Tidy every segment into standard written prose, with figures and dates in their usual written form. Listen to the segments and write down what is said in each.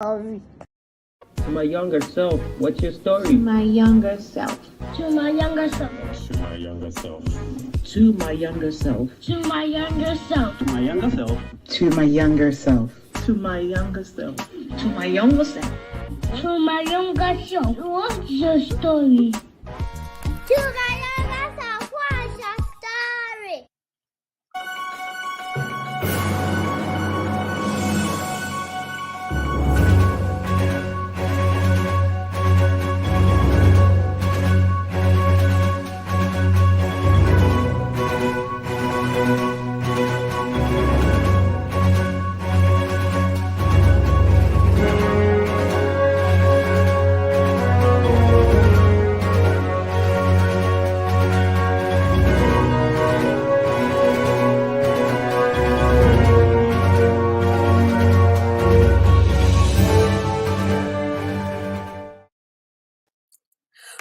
Sorry. To my younger self, what's your story? To my younger self. To my younger self. To my younger self. To my younger self. To my younger self. To my younger self. To my younger self. To my younger self. To my younger self. To my younger self. What's your story? To my younger self, what's your story?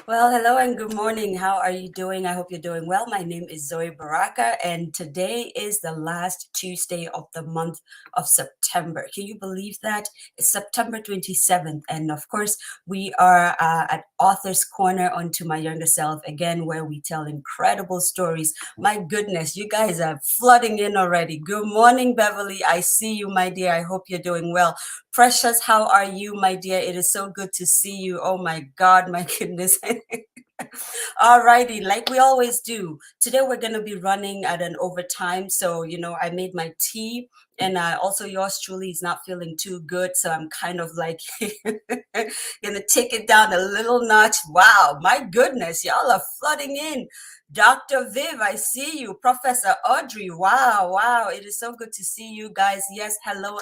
Well, hello and good morning. How are you doing? I hope you're doing well. My name is Zoe Baraka, and today is the last Tuesday of the month of September. Can you believe that? It's September 27th. And of course, we are at Author's Corner on To My Younger Self, again, where we tell incredible stories. My goodness, you guys are flooding in already. Good morning, Beverly. I see you, my dear. I hope you're doing well. Precious, how are you, my dear? It is so good to see you. Oh my God, my goodness. All righty, like we always do. Today we're going to be running at an overtime. So, I made my tea, and also yours truly is not feeling too good. So I'm kind of like going to take it down a little notch. Wow, my goodness, y'all are flooding in. Dr. Viv, I see you. Professor Audrey, wow. It is so good to see you guys. Yes, hello.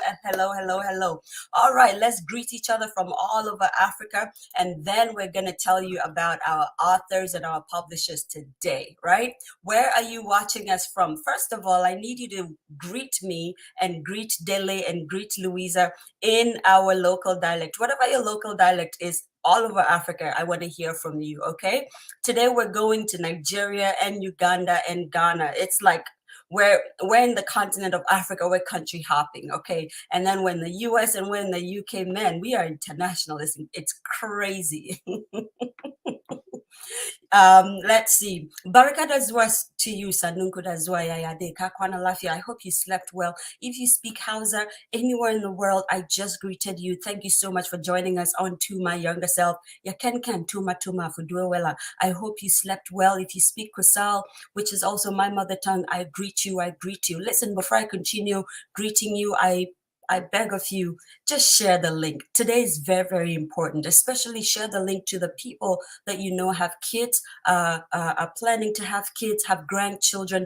All right, let's greet each other from all over Africa. And then we're going to tell you about our authors and our publishers today, right? Where are you watching us from? First of all, I need you to greet me and greet Dele and greet Louisa in our local dialect. Whatever your local dialect is, all over Africa, I want to hear from you, okay? Today we're going to Nigeria and Uganda and Ghana. It's like we're in the continent of Africa, we're country hopping, okay? And then when the US and we're in the UK, man, we are international. It's crazy. Let's see. Barakadazwa to you, Sanunkudazwa Yayade Kakwana Lafia. I hope you slept well. If you speak Hausa anywhere in the world, I just greeted you. Thank you so much for joining us on To My Younger Self. Yaken Tuma for Duewela. I hope you slept well. If you speak Kusal, which is also my mother tongue, I greet you. Listen, before I continue greeting you, I beg of you, just share the link. Today is very, very important, especially share the link to the people that you know have kids, are planning to have kids, have grandchildren,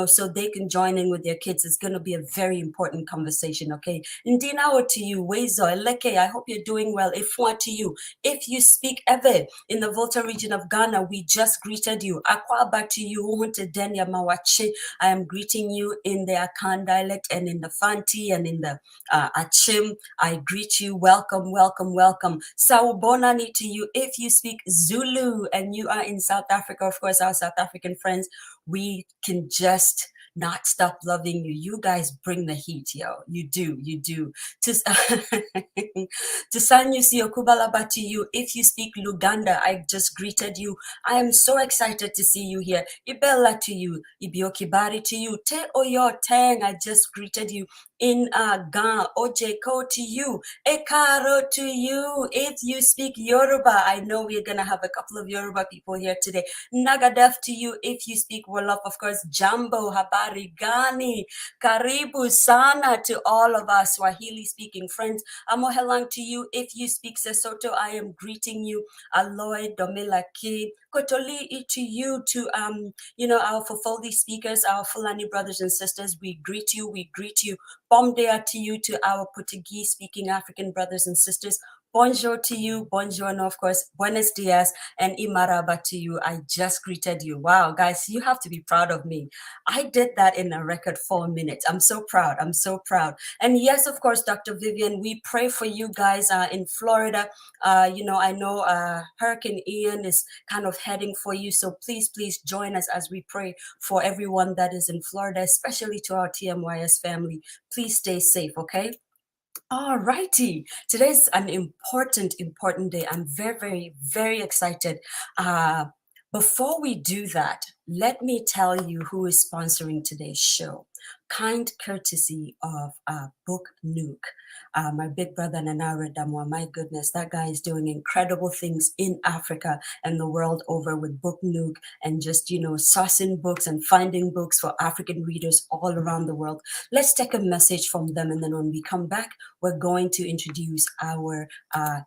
so they can join in with their kids. It's going to be a very important conversation, okay? Ndinawa to you, Wezo, Eleke, I hope you're doing well. Ifwa to you. If you speak Ewe in the Volta region of Ghana, we just greeted you. Akwaba to you, Uhunte Denya Mawache. I am greeting you in the Akan dialect and in the Fanti and in the Achim. I greet you. Welcome. Sawubonani to you. If you speak Zulu and you are in South Africa, of course, our South African friends, we can just not stop loving you. You guys bring the heat, yo. You do. To Sanyusi Okubalaba to you. If you speak Luganda, I just greeted you. I am so excited to see you here. Ibella to you. Ibiokibari to you. Te Oyo Tang, I just greeted you. In Gan, Ojeko to you, Ekaro to you. If you speak Yoruba, I know we're gonna have a couple of Yoruba people here today. Nagadef to you. If you speak Wolof, of course, Jambo, Habari Gani, Karibu Sana to all of our Swahili speaking friends. Amohelang to you. If you speak Sesotho, I am greeting you. Aloy Domilaki. Kotoli to you, to our Fofoli speakers, our Fulani brothers and sisters. We greet you. Bomdea to you, to our Portuguese speaking African brothers and sisters. Bonjour to you, buongiorno, of course, buenos dias, and imaraba to you. I just greeted you. Wow, guys, you have to be proud of me. I did that in a record 4 minutes. I'm so proud. And yes, of course, Dr. Vivian, we pray for you guys in Florida. I know Hurricane Ian is kind of heading for you. So please join us as we pray for everyone that is in Florida, especially to our TMYS family. Please stay safe, okay? All righty. Today's an important day. I'm very excited. Uh, Before we do that, let me tell you who is sponsoring today's show. Kind courtesy of Book Nuke. My big brother Nanara Damwa. My goodness, that guy is doing incredible things in Africa and the world over with Book Nuke and just, sourcing books and finding books for African readers all around the world. Let's take a message from them, and then when we come back, we're going to introduce our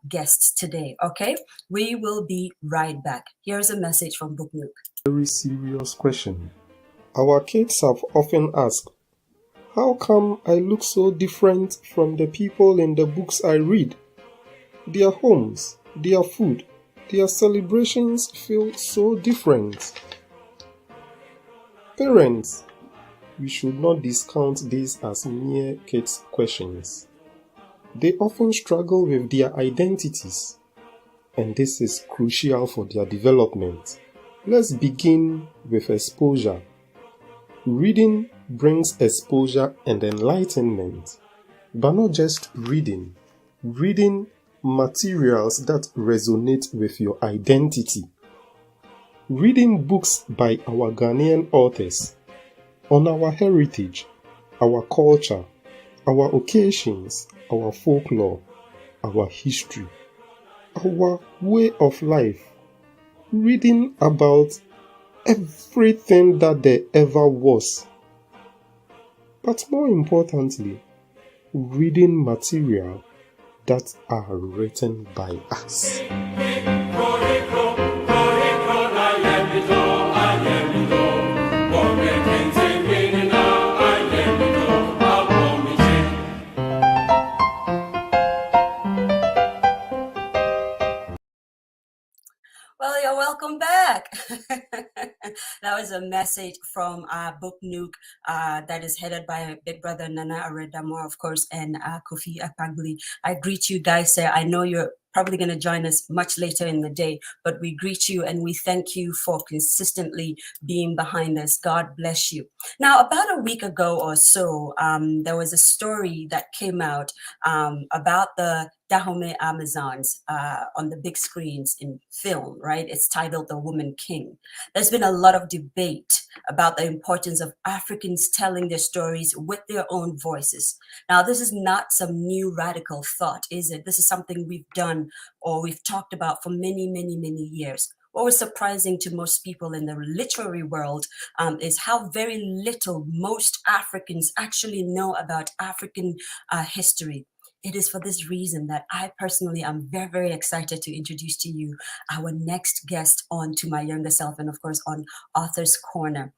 guests today, okay? We will be right back. Here's a message from Book Nuke. Very serious question. Our kids have often asked, how come I look so different from the people in the books I read? Their homes, their food, their celebrations feel so different. Parents, we should not discount these as mere kids' questions. They often struggle with their identities, and this is crucial for their development. Let's begin with exposure. Reading brings exposure and enlightenment, but not just reading. Reading materials that resonate with your identity. Reading books by our Ghanaian authors on our heritage, our culture, our occasions, our folklore, our history, our way of life. Reading about everything that there ever was. But more importantly, reading material that are written by us. Well, you're welcome back. That was a message from Book Nuke that is headed by Big Brother Nana Aredamo, of course, and Kofi Akpagli. I greet you guys, sir. I know you're probably going to join us much later in the day, but we greet you and we thank you for consistently being behind us. God bless you. Now, about a week ago or so, there was a story that came out about the Dahomey Amazons on the big screens in film, right? It's titled The Woman King. There's been a lot of debate about the importance of Africans telling their stories with their own voices. Now, this is not some new radical thought, is it? This is something we've done or we've talked about for many years. What was surprising to most people in the literary world is how very little most Africans actually know about African history. It is for this reason that I personally am very excited to introduce to you our next guest on To My Younger Self and, of course, on Author's Corner.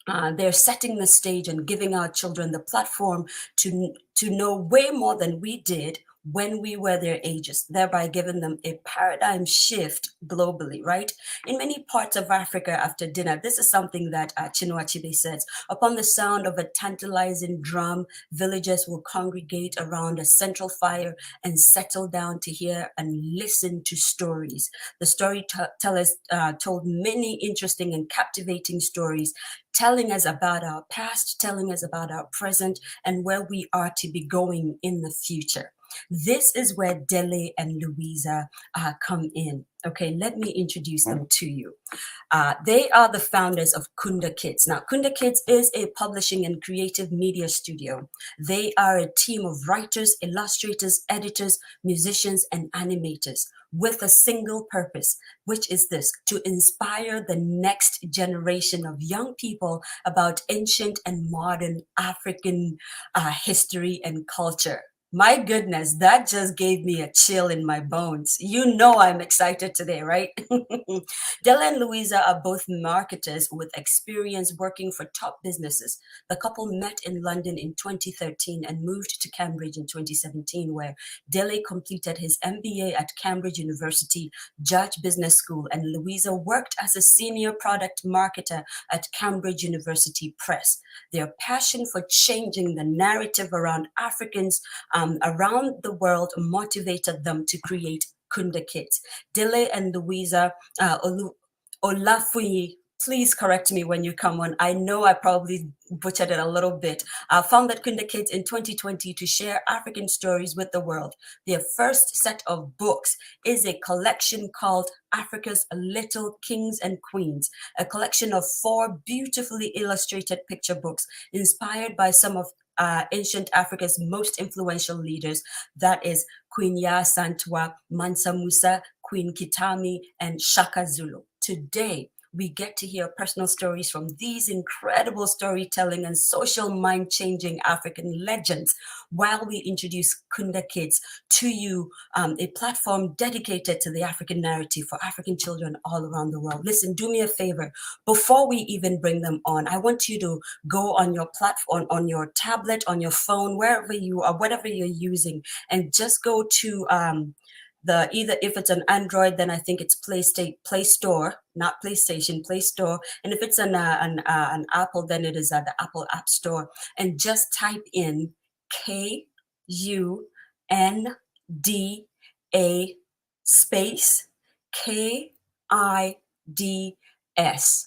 They're setting the stage and giving our children the platform to know way more than we did when we were their ages, thereby giving them a paradigm shift globally, right? In many parts of Africa after dinner, this is something that Chinua Achebe says, upon the sound of a tantalizing drum, villagers will congregate around a central fire and settle down to hear and listen to stories. The storytellers told many interesting and captivating stories, telling us about our past, telling us about our present, and where we are to be going in the future. This is where Dele and Louisa come in. Okay, let me introduce them to you. They are the founders of Kunda Kids. Now, Kunda Kids is a publishing and creative media studio. They are a team of writers, illustrators, editors, musicians, and animators with a single purpose, which is this: to inspire the next generation of young people about ancient and modern African history and culture. My goodness, that just gave me a chill in my bones. You know I'm excited today, right? Della and Louisa are both marketers with experience working for top businesses. The couple met in London in 2013 and moved to Cambridge in 2017, where Dele completed his MBA at Cambridge University Judge Business School, and Louisa worked as a senior product marketer at Cambridge University Press. Their passion for changing the narrative around Africans around the world motivated them to create Kunda Kids. Dele and Louisa Olafuyi, please correct me when you come on. I know I probably butchered it a little bit. Founded Kunda Kids in 2020 to share African stories with the world. Their first set of books is a collection called Africa's Little Kings and Queens, a collection of 4 beautifully illustrated picture books inspired by some of ancient Africa's most influential leaders. That is Queen Ya Santwa, Mansa Musa, Queen Kitami, and Shaka Zulu. Today, we get to hear personal stories from these incredible storytelling and social mind-changing African legends while we introduce Kunda Kids to you, a platform dedicated to the African narrative for African children all around the world. Listen, do me a favor. Before we even bring them on, I want you to go on your platform, on your tablet, on your phone, wherever you are, whatever you're using, and just go to either if it's an Android, then I think it's Play Store, not PlayStation, Play Store. And if it's an Apple, then it is the Apple App Store. And just type in KUNDA space KIDS.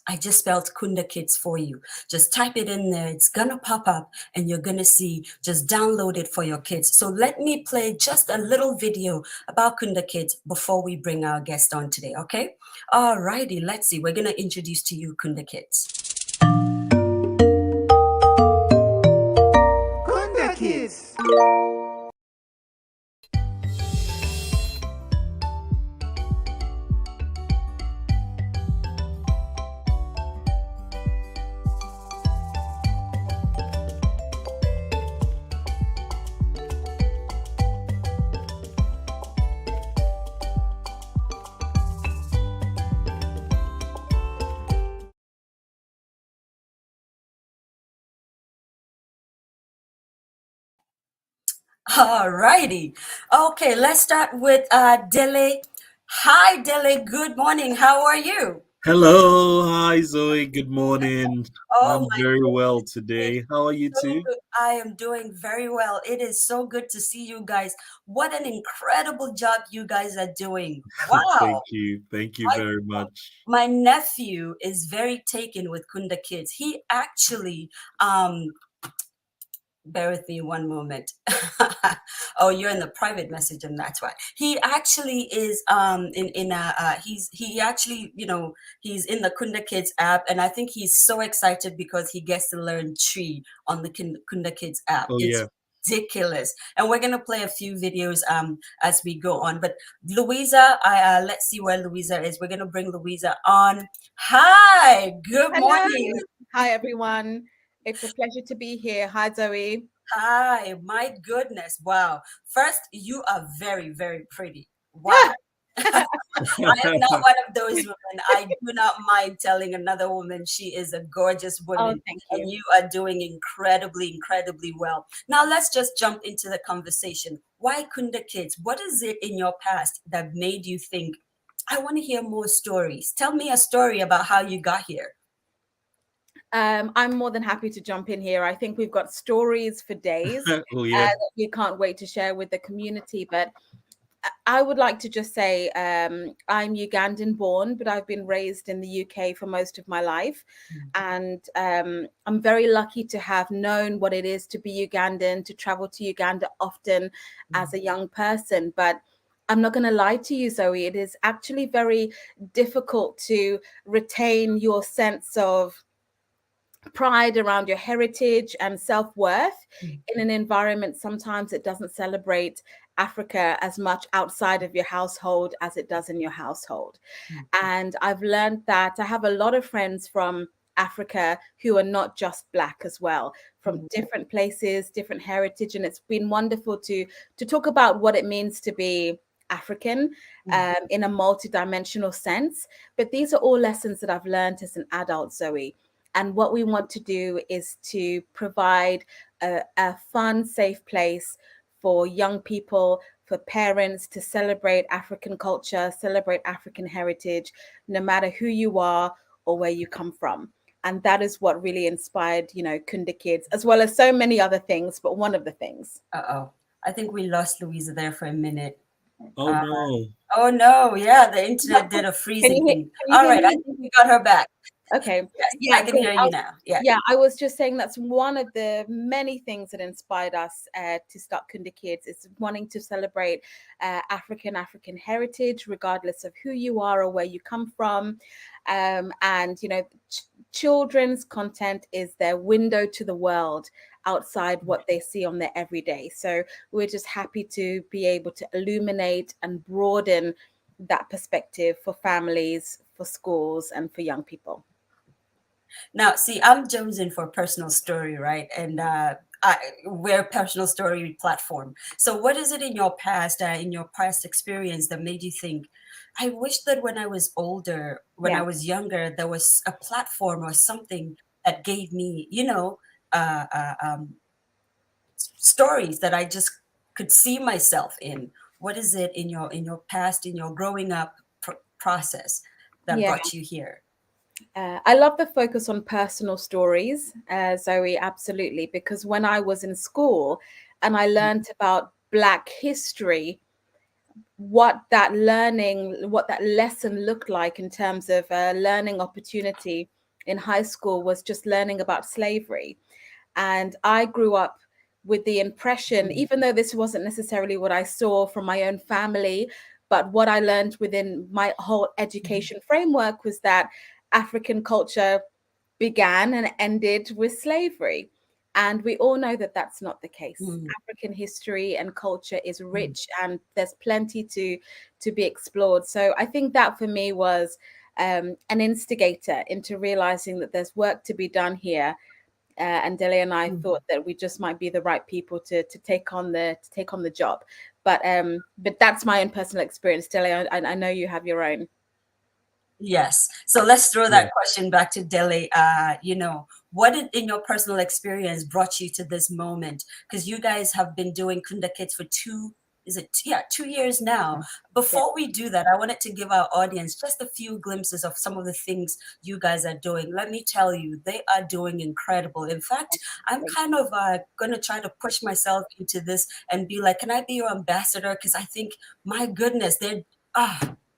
I just spelled Kunda Kids for you. Just type it in there. It's gonna pop up and you're gonna see. Just download it for your kids. So let me play just a little video about Kunda Kids before we bring our guest on today, okay? Alrighty, let's see. We're gonna introduce to you Kunda Kids. Kunda Kids. Alrighty. Okay, let's start with Dele. Hi, Dele. Good morning. How are you? Hello, hi Zoe. Good morning. Oh I'm my very well goodness. today. How are you So too? good. I am doing very well. It is so good to see you guys. What an incredible job you guys are doing. Thank Wow. you. Thank you My, very much. my nephew is very taken with Kunda Kids. He actually bear with me one moment. Oh, you're in the private message, and that's why. He actually is he actually, he's in the Kunda Kids app, and I think he's so excited because he gets to learn tree on the Kunda Kids app. Oh It's yeah. ridiculous. And we're gonna play a few videos as we go on. But Louisa, let's see where Louisa is. We're gonna bring Louisa on. Hi, good Hello. morning. Hi, everyone. It's a pleasure to be here. Hi, Zoe. Hi, my goodness. Wow. First, you are very, very pretty. Wow. I am not one of those women. I do not mind telling another woman she is a gorgeous woman. thank And you. you are doing incredibly, incredibly well. Now, let's just jump into the conversation. Why Kunda Kids? What is it in your past that made you think, I want to hear more stories? Tell me a story about how you got here. I'm more than happy to jump in here. I think we've got stories for days Oh yeah. that we can't wait to share with the community. But I would like to just say I'm Ugandan born, but I've been raised in the UK for most of my life. And I'm very lucky to have known what it is to be Ugandan, to travel to Uganda often as a young person. But I'm not going to lie to you, Zoe. It is actually very difficult to retain your sense of pride around your heritage and self-worth in an environment sometimes it doesn't celebrate Africa as much outside of your household as it does in your household. And I've learned that I have a lot of friends from Africa who are not just Black as well, from different places, different heritage. And it's been wonderful to talk about what it means to be African in a multidimensional sense. But these are all lessons that I've learned as an adult, Zoe. And what we want to do is to provide a fun, safe place for young people, for parents to celebrate African culture, celebrate African heritage, no matter who you are or where you come from. And that is what really inspired, Kunda Kids, as well as so many other things, but one of the things. Uh-oh. I think we lost Louisa there for a minute. Oh no. Oh no, yeah, the internet did a freezing thing. All right, I think we got her back. Okay. Yes, Yeah, I can so hear you now. Yeah. yeah, I was just saying that's one of the many things that inspired us to start Kunda Kids, is wanting to celebrate African heritage, regardless of who you are or where you come from. And, you know, children's content is their window to the world outside what they see on their everyday. So we're just happy to be able to illuminate and broaden that perspective for families, for schools, and for young people. Now, see, I'm jonesing for personal story, right? And we're a personal story platform. So, what is it in your past experience, that made you think, I wish that when I was older, when I Yeah. was younger, there was a platform or something that gave me, uh, uh, um, stories that I just could see myself in. What is it in your past, in your growing up process that Yeah. brought you here? I love the focus on personal stories, Zoe, absolutely, because when I was in school and I learned about Black history, what that lesson looked like in terms of learning opportunity in high school was just learning about slavery. And I grew up with the impression, even though this wasn't necessarily what I saw from my own family, but what I learned within my whole education framework was that African culture began and ended with slavery. And we all know that that's not the case. African history and culture is rich, and there's plenty to be explored. So I think that for me was an instigator into realizing that there's work to be done here. And Dele and I thought that we just might be the right people to take on the job. But that's my own personal experience. Dele, I know you have your own. Yes. So let's throw Yeah. that question back to Dele. What in your personal experience brought you to this moment? Because you guys have been doing Kunda Kids for 2 years now. Before we do that, I wanted to give our audience just a few glimpses of some of the things you guys are doing. Let me tell you, they are doing incredible. In fact, I'm kind of going to try to push myself into this and be like, can I be your ambassador? Because I think, my goodness,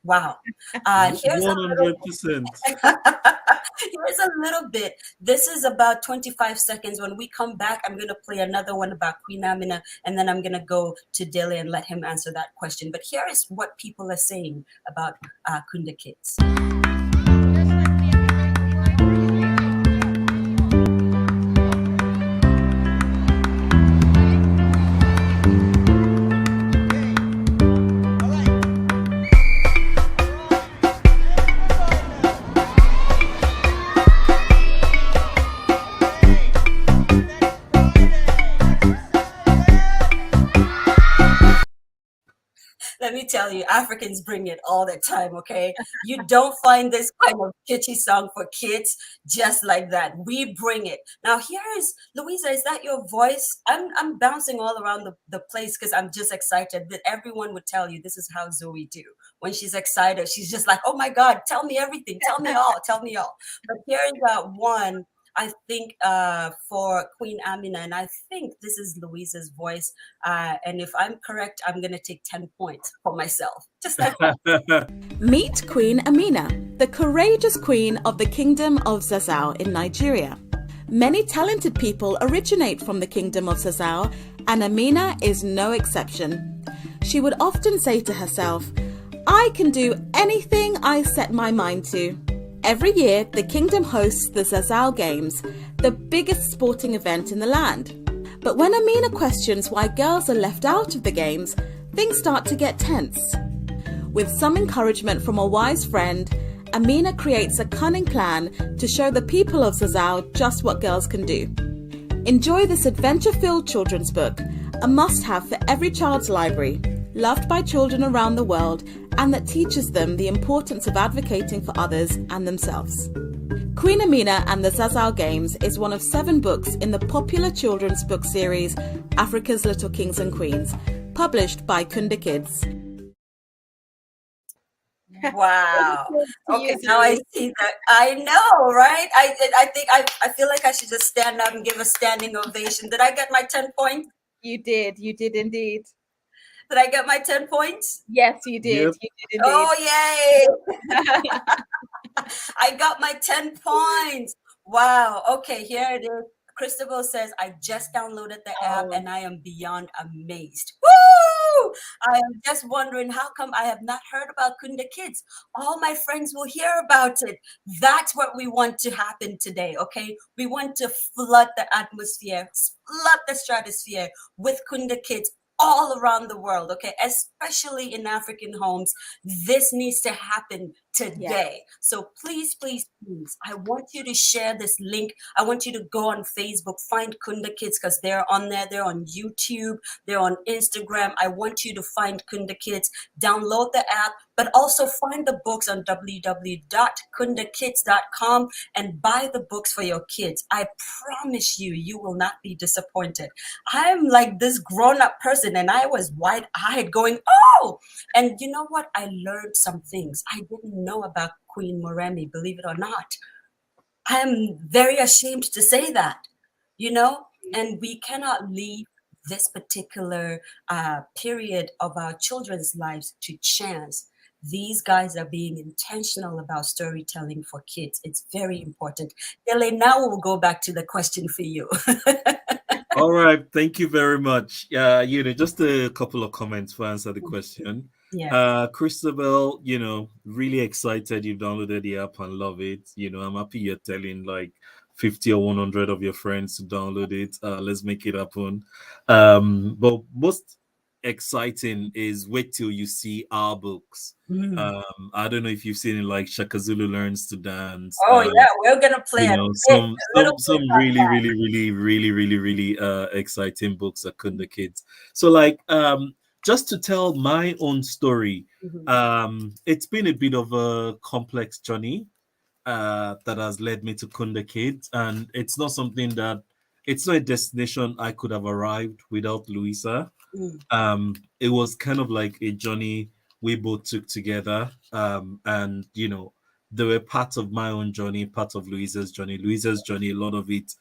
wow. Here's 100%. here's a little bit. This is about 25 seconds. When we come back, I'm going to play another one about Queen Amina, and then I'm going to go to Dele and let him answer that question. But here is what people are saying about Kunda Kids. Let me tell you, Africans bring it all the time, okay? You don't find this kind of kitschy song for kids just like that. We bring it. Now, here is, Louisa, is that your voice? I'm bouncing all around the place because I'm just excited that everyone would tell you this is how Zoe do. When she's excited, she's just like, oh my God, tell me everything. Tell me all. Tell me all. But here is one, I think, for Queen Amina, and I think this is Louisa's voice. And if I'm correct, I'm going to take 10 points for myself. Just like Meet Queen Amina, the courageous queen of the Kingdom of Zazzau in Nigeria. Many talented people originate from the Kingdom of Zazzau, and Amina is no exception. She would often say to herself, I can do anything I set my mind to. Every year, the kingdom hosts the Zazzau Games, the biggest sporting event in the land. But when Amina questions why girls are left out of the games, things start to get tense. With some encouragement from a wise friend, Amina creates a cunning plan to show the people of Zazzau just what girls can do. Enjoy this adventure-filled children's book, a must-have for every child's library, loved by children around the world, and that teaches them the importance of advocating for others and themselves. Queen Amina and the Zazzau Games is one of 7 books in the popular children's book series Africa's Little Kings and Queens, published by Kunda Kids. wow. Okay, now I see that. I know, right? I think I feel like I should just stand up and give a standing ovation. Did I get my 10 points? You did indeed. Did I get my 10 points? Yes, you did. Yep. You did indeed. Oh, yay! I got my 10 points. Wow. Okay, here it is. Christabel says, I just downloaded the app and I am beyond amazed. Woo! I am just wondering how come I have not heard about Kunda Kids. All my friends will hear about it. That's what we want to happen today, okay? We want to flood the atmosphere, flood the stratosphere with Kunda Kids all around the world, okay? Especially in African homes. This needs to happen today. So please, please, please, I want you to share this link. I want you to go on Facebook, find Kunda Kids because they're on there. They're on YouTube. They're on Instagram. I want you to find Kunda Kids, download the app, but also find the books on www.kundakids.com and buy the books for your kids. I promise you, you will not be disappointed. I'm like this grown-up person and I was wide-eyed going, oh! And you know what? I learned some things I didn't know about Queen Moremi, believe it or not. I am very ashamed to say that, you know, and we cannot leave this particular period of our children's lives to chance. These guys are being intentional about storytelling for kids. It's very important. Dele, now we'll go back to the question for you. All right, thank you very much. Yeah, just a couple of comments to answer the question. Yeah. Christabel, really excited you've downloaded the app and love it. I'm happy you're telling like 50 or 100 of your friends to download it. Let's make it happen. But most exciting is wait till you see our books. I don't know if you've seen it, like Shaka Zulu Learns to Dance. Oh yeah, we're gonna play Some really exciting books at Kunda Kids. So like just to tell my own story, it's been a bit of a complex journey that has led me to Kunda Kids, and it's not a destination I could have arrived without Louisa. It was kind of like a journey we both took together, and they were part of my own journey, part of Louisa's journey. Louisa's journey, a lot of it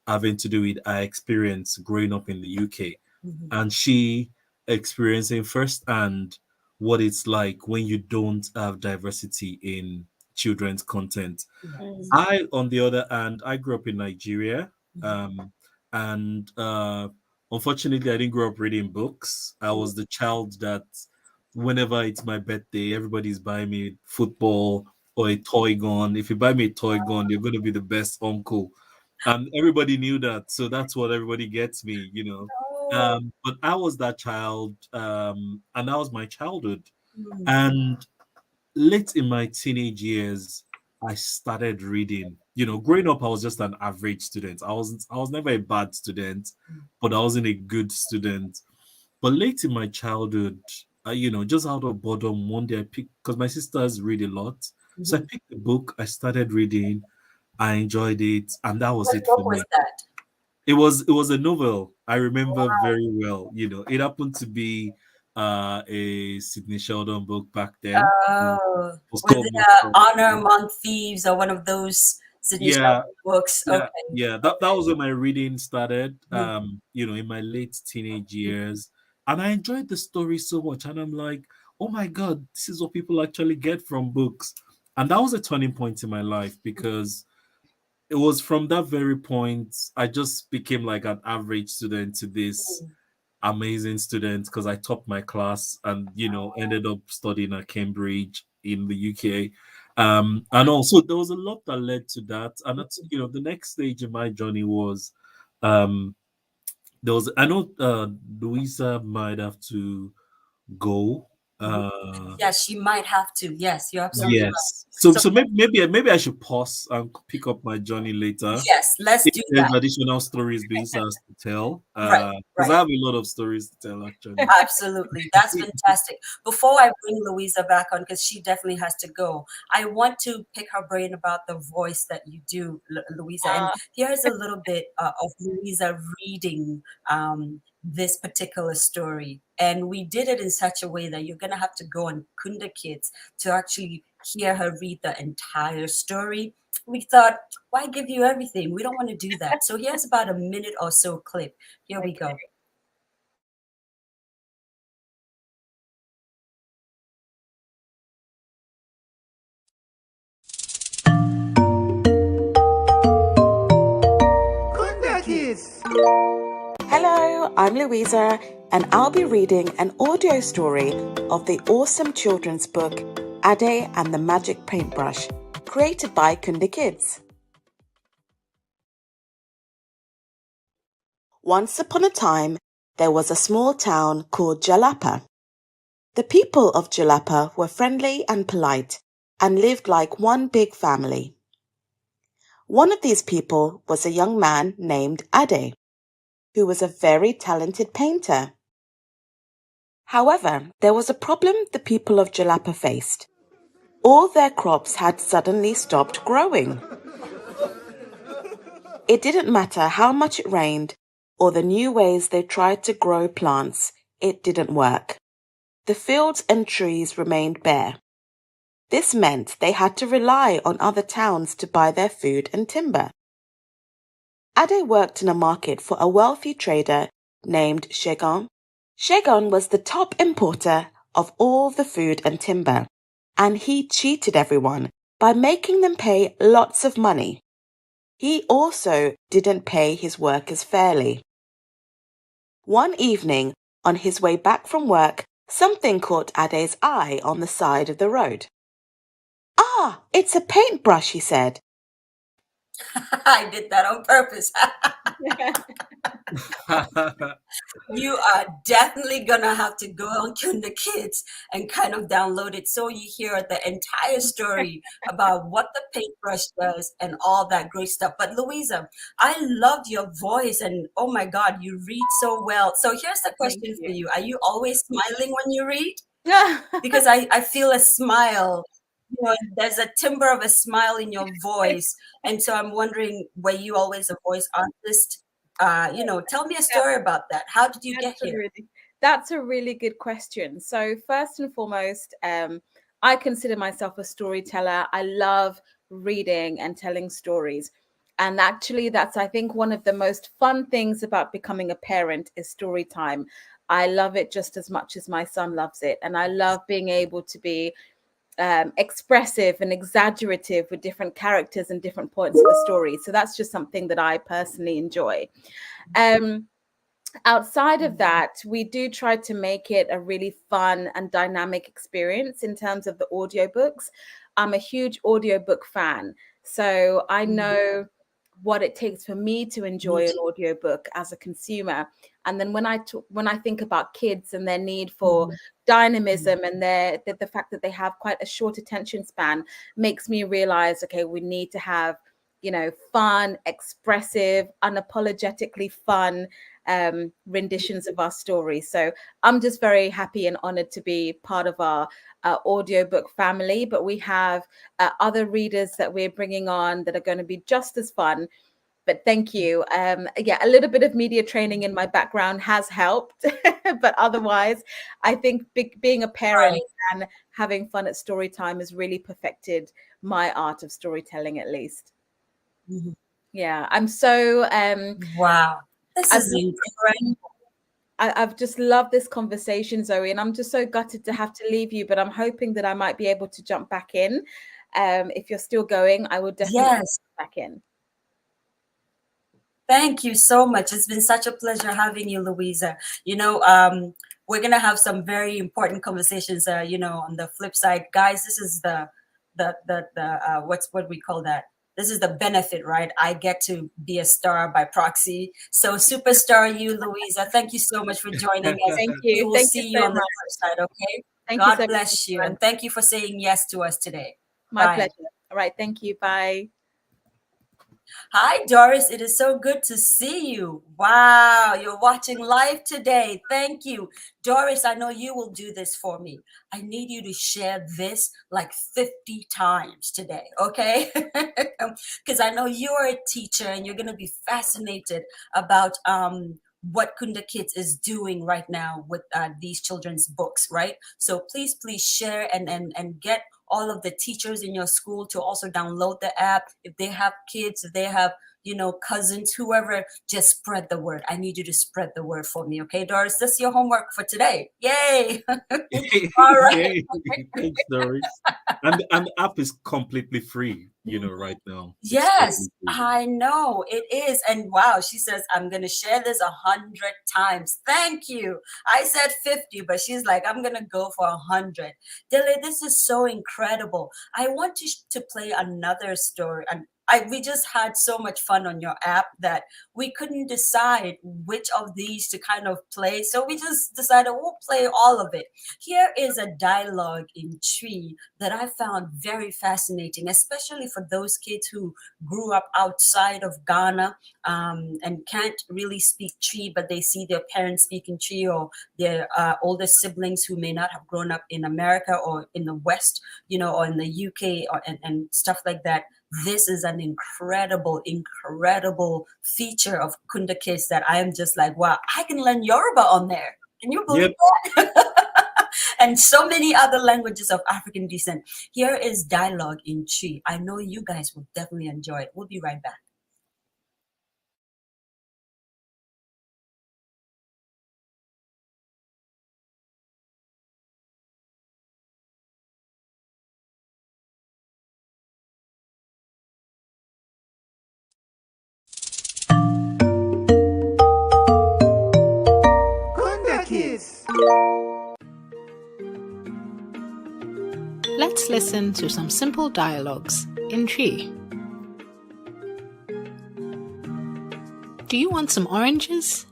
having to do with our experience growing up in the UK, and she experiencing firsthand what it's like when you don't have diversity in children's content. I, on the other hand, I grew up in Nigeria, and unfortunately, I didn't grow up reading books. I was the child that, whenever it's my birthday, everybody's buying me football or a toy gun. If you buy me a toy gun, you're going to be the best uncle, and everybody knew that. So that's what everybody gets me. But I was that child, and that was my childhood. And late in my teenage years, I started reading. Growing up, I was just an average student. I was never a bad student, but I wasn't a good student. But late in my childhood, just out of boredom, one day I picked, because my sisters read a lot. So I picked a book, I started reading, I enjoyed it, and that was it for What me. was that? It was a novel. I remember very well. It happened to be a Sidney Sheldon book back then. Oh, It was was called it Monster. Honor Among Thieves or one of those Sydney Yeah, Sheldon books? yeah, Okay. yeah. That was when my reading started. In my late teenage years, and I enjoyed the story so much. And I'm like, oh my god, this is what people actually get from books. And that was a turning point in my life, because it was from that very point I just became like an average student to this amazing student, because I topped my class and ended up studying at Cambridge in the UK. And also there was a lot that led to that. And that's the next stage in my journey was um there was I know Louisa might have to go. Yes, she might have to. Yes, you're absolutely right. Yes. So So so maybe I should pause and pick up my journey later. yes, let's If do there's that. additional stories Louisa has to tell, Right, because right. I have a lot of stories to tell actually. Absolutely. That's fantastic. Before I bring Louisa back on, because she definitely has to go, I want to pick her brain about the voice that you do, Louisa. And here's a little bit of Louisa reading this particular story. And we did it in such a way that you're going to have to go on Kunda Kids to actually hear her read the entire story. We thought, why give you everything? We don't want to do that. So here's about a minute or so clip. Here we go. Hello, I'm Louisa, and I'll be reading an audio story of the awesome children's book Ade and the Magic Paintbrush, created by Kunda Kids. Once upon a time, there was a small town called Jalapa. The people of Jalapa were friendly and polite and lived like one big family. One of these people was a young man named Ade, who was a very talented painter. However, there was a problem the people of Jalapa faced. All their crops had suddenly stopped growing. It didn't matter how much it rained or the new ways they tried to grow plants, it didn't work. The fields and trees remained bare. This meant they had to rely on other towns to buy their food and timber. Ade worked in a market for a wealthy trader named Shegon. Shegon was the top importer of all the food and timber, and he cheated everyone by making them pay lots of money. He also didn't pay his workers fairly. One evening, on his way back from work, something caught Ade's eye on the side of the road. "Ah, it's a paintbrush," he said. I did that on purpose. You are definitely gonna have to go on Kunda Kids and kind of download it so you hear the entire story about what the paintbrush does and all that great stuff. But Louisa, I loved your voice, and oh my God, you read so well. So here's the question for you. Are you always smiling when you read? Because I feel a smile. You know, there's a timbre of a smile in your voice. And so I'm wondering, were you always a voice artist? Tell me a story about that. How did you get here? That's a really good question. So first and foremost, I consider myself a storyteller. I love reading and telling stories. And actually, that's, I think, one of the most fun things about becoming a parent is story time. I love it just as much as my son loves it. And I love being able to be expressive and exaggerative with different characters and different points of the story. So that's just something that I personally enjoy. Outside of that, we do try to make it a really fun and dynamic experience in terms of the audiobooks. I'm a huge audiobook fan, so I know what it takes for me to enjoy an audiobook as a consumer. And then when I think about kids and their need for dynamism and the fact that they have quite a short attention span makes me realize, okay, we need to have, fun, expressive, unapologetically fun renditions of our story. So I'm just very happy and honored to be part of our audiobook family, but we have other readers that we're bringing on that are going to be just as fun. But thank you. A little bit of media training in my background has helped, but otherwise I think being a parent and having fun at story time has really perfected my art of storytelling, at least. Yeah, I'm so wow, this is incredible. I've just loved this conversation, Zoe, and I'm just so gutted to have to leave you, but I'm hoping that I might be able to jump back in. If you're still going, I will definitely jump back in. Thank you so much. It's been such a pleasure having you, Louisa. We're going to have some very important conversations, on the flip side. Guys, this is the what we call that? This is the benefit, right? I get to be a star by proxy. So superstar you, Louisa. Thank you so much for joining us. Thank you. We will see you on the flip side, okay? God bless you. And thank you for saying yes to us today. My pleasure. All right. Thank you. Bye. Hi, Doris. It is so good to see you. Wow, you're watching live today. Thank you. Doris, I know you will do this for me. I need you to share this like 50 times today, okay? Because I know you're a teacher and you're going to be fascinated about what Kunda Kids is doing right now with these children's books, right? So please share and get all of the teachers in your school to also download the app. If they have kids, if they have cousins, whoever, just spread the word. I need you to spread the word for me. Okay, Doris, this is your homework for today. Yay. All right. Yay. Thanks, Doris. And the app is completely free, right now. It's Yes, totally free. I know it is. And wow, she says, I'm going to share this 100 times. Thank you. I said 50, but she's like, I'm going to go for 100. Dele, this is so incredible. I want to play another story. And we just had so much fun on your app that we couldn't decide which of these to kind of play. So we just decided we'll play all of it. Here is a dialogue in Tree that I found very fascinating, especially for those kids who grew up outside of Ghana and can't really speak Tree, but they see their parents speaking Tree, or their older siblings who may not have grown up in America or in the West, or in the UK and stuff like that. This is an incredible feature of Kunda Kids that I am just like, wow, I can learn Yoruba on there. Can you believe that? And so many other languages of African descent. Here is dialogue in Chi. I know you guys will definitely enjoy it. We'll be right back. Let's listen to some simple dialogues in Tree. Do you want some oranges?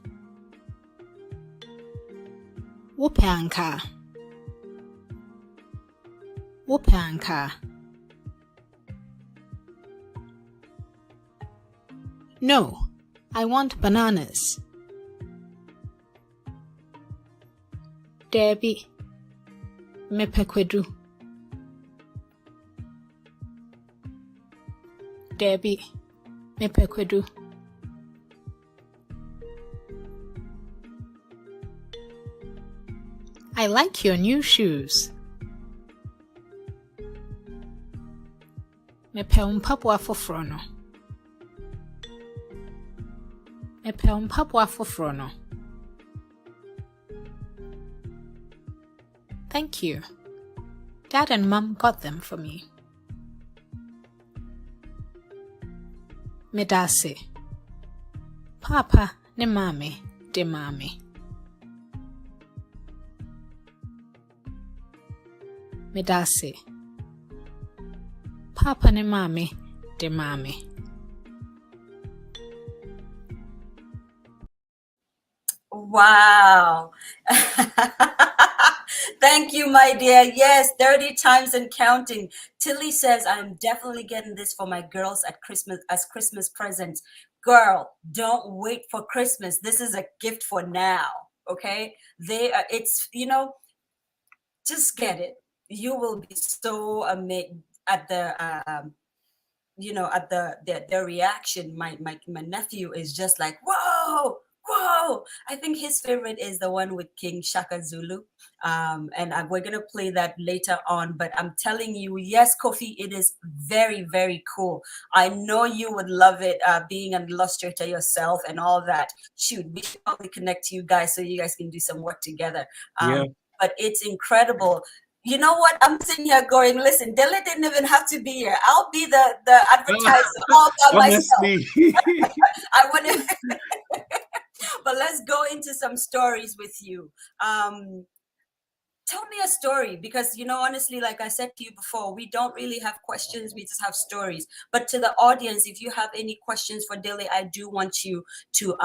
Wopanka. Wopanka. No, I want bananas. Debbie. Mepekwedu. Debbie. Mepekwedu. I like your new shoes. Mepe mpapwa fofrono. Mepe mpapwa fofrono. Thank you. Dad and Mom got them for me. Medase. Papa ne mame de mame. Medase. Papa ne mame de mame. Wow. Thank you, my dear. Yes, 30 times and counting. Tilly says, I'm definitely getting this for my girls at Christmas as Christmas presents. Girl, don't wait for Christmas. This is a gift for now. Okay? It's, just get it. You will be so amazed at the their reaction. My nephew is just like, whoa. I think his favorite is the one with King Shaka Zulu, and we're gonna play that later on. But I'm telling you, yes, Kofi, it is very, very cool. I know you would love it, being an illustrator yourself and all that. Shoot, we should probably connect you guys so you guys can do some work together. But it's incredible. You know what? I'm sitting here going, listen, Dele didn't even have to be here. I'll be the advertiser all by myself. I want to. But let's go into some stories with you. Tell me a story, because, honestly, like I said to you before, we don't really have questions. We just have stories. But to the audience, if you have any questions for Dele, I do want you to,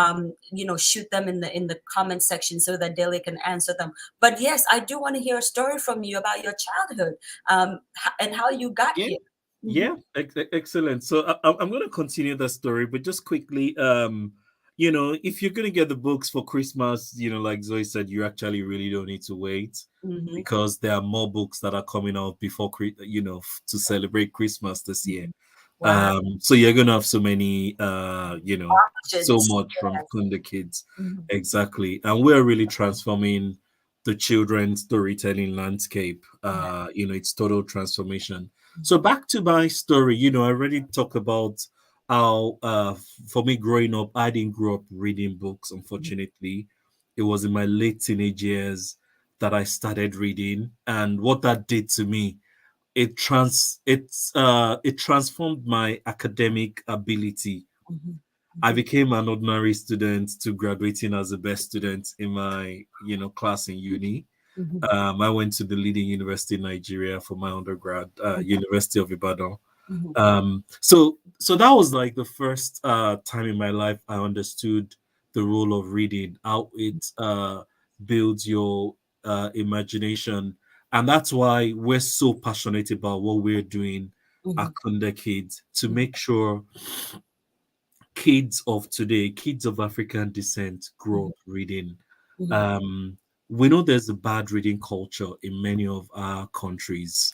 shoot them in the comment section so that Dele can answer them. But yes, I do want to hear a story from you about your childhood and how you got here. Yeah, excellent. So I'm going to continue the story, but just quickly, if you're going to get the books for Christmas, like Zoe said, you actually really don't need to wait, because there are more books that are coming out before, to celebrate Christmas this year. Wow. So you're going to have so many, Options. so much from Kunda Kids. Exactly. And we're really transforming the children's storytelling landscape. It's total transformation. So back to my story, I already talked about how for me growing up, I didn't grow up reading books, unfortunately. It was in my late teenage years that I started reading, and what that did to me, it transformed my academic ability. I became an ordinary student to graduating as the best student in my class in uni. I went to the leading university in Nigeria for my undergrad, University of Ibadan. So that was like the first time in my life I understood the role of reading, how it builds your imagination, and that's why we're so passionate about what we're doing at Kunda Kids, to make sure kids of today, kids of African descent, grow up reading. We know there's a bad reading culture in many of our countries,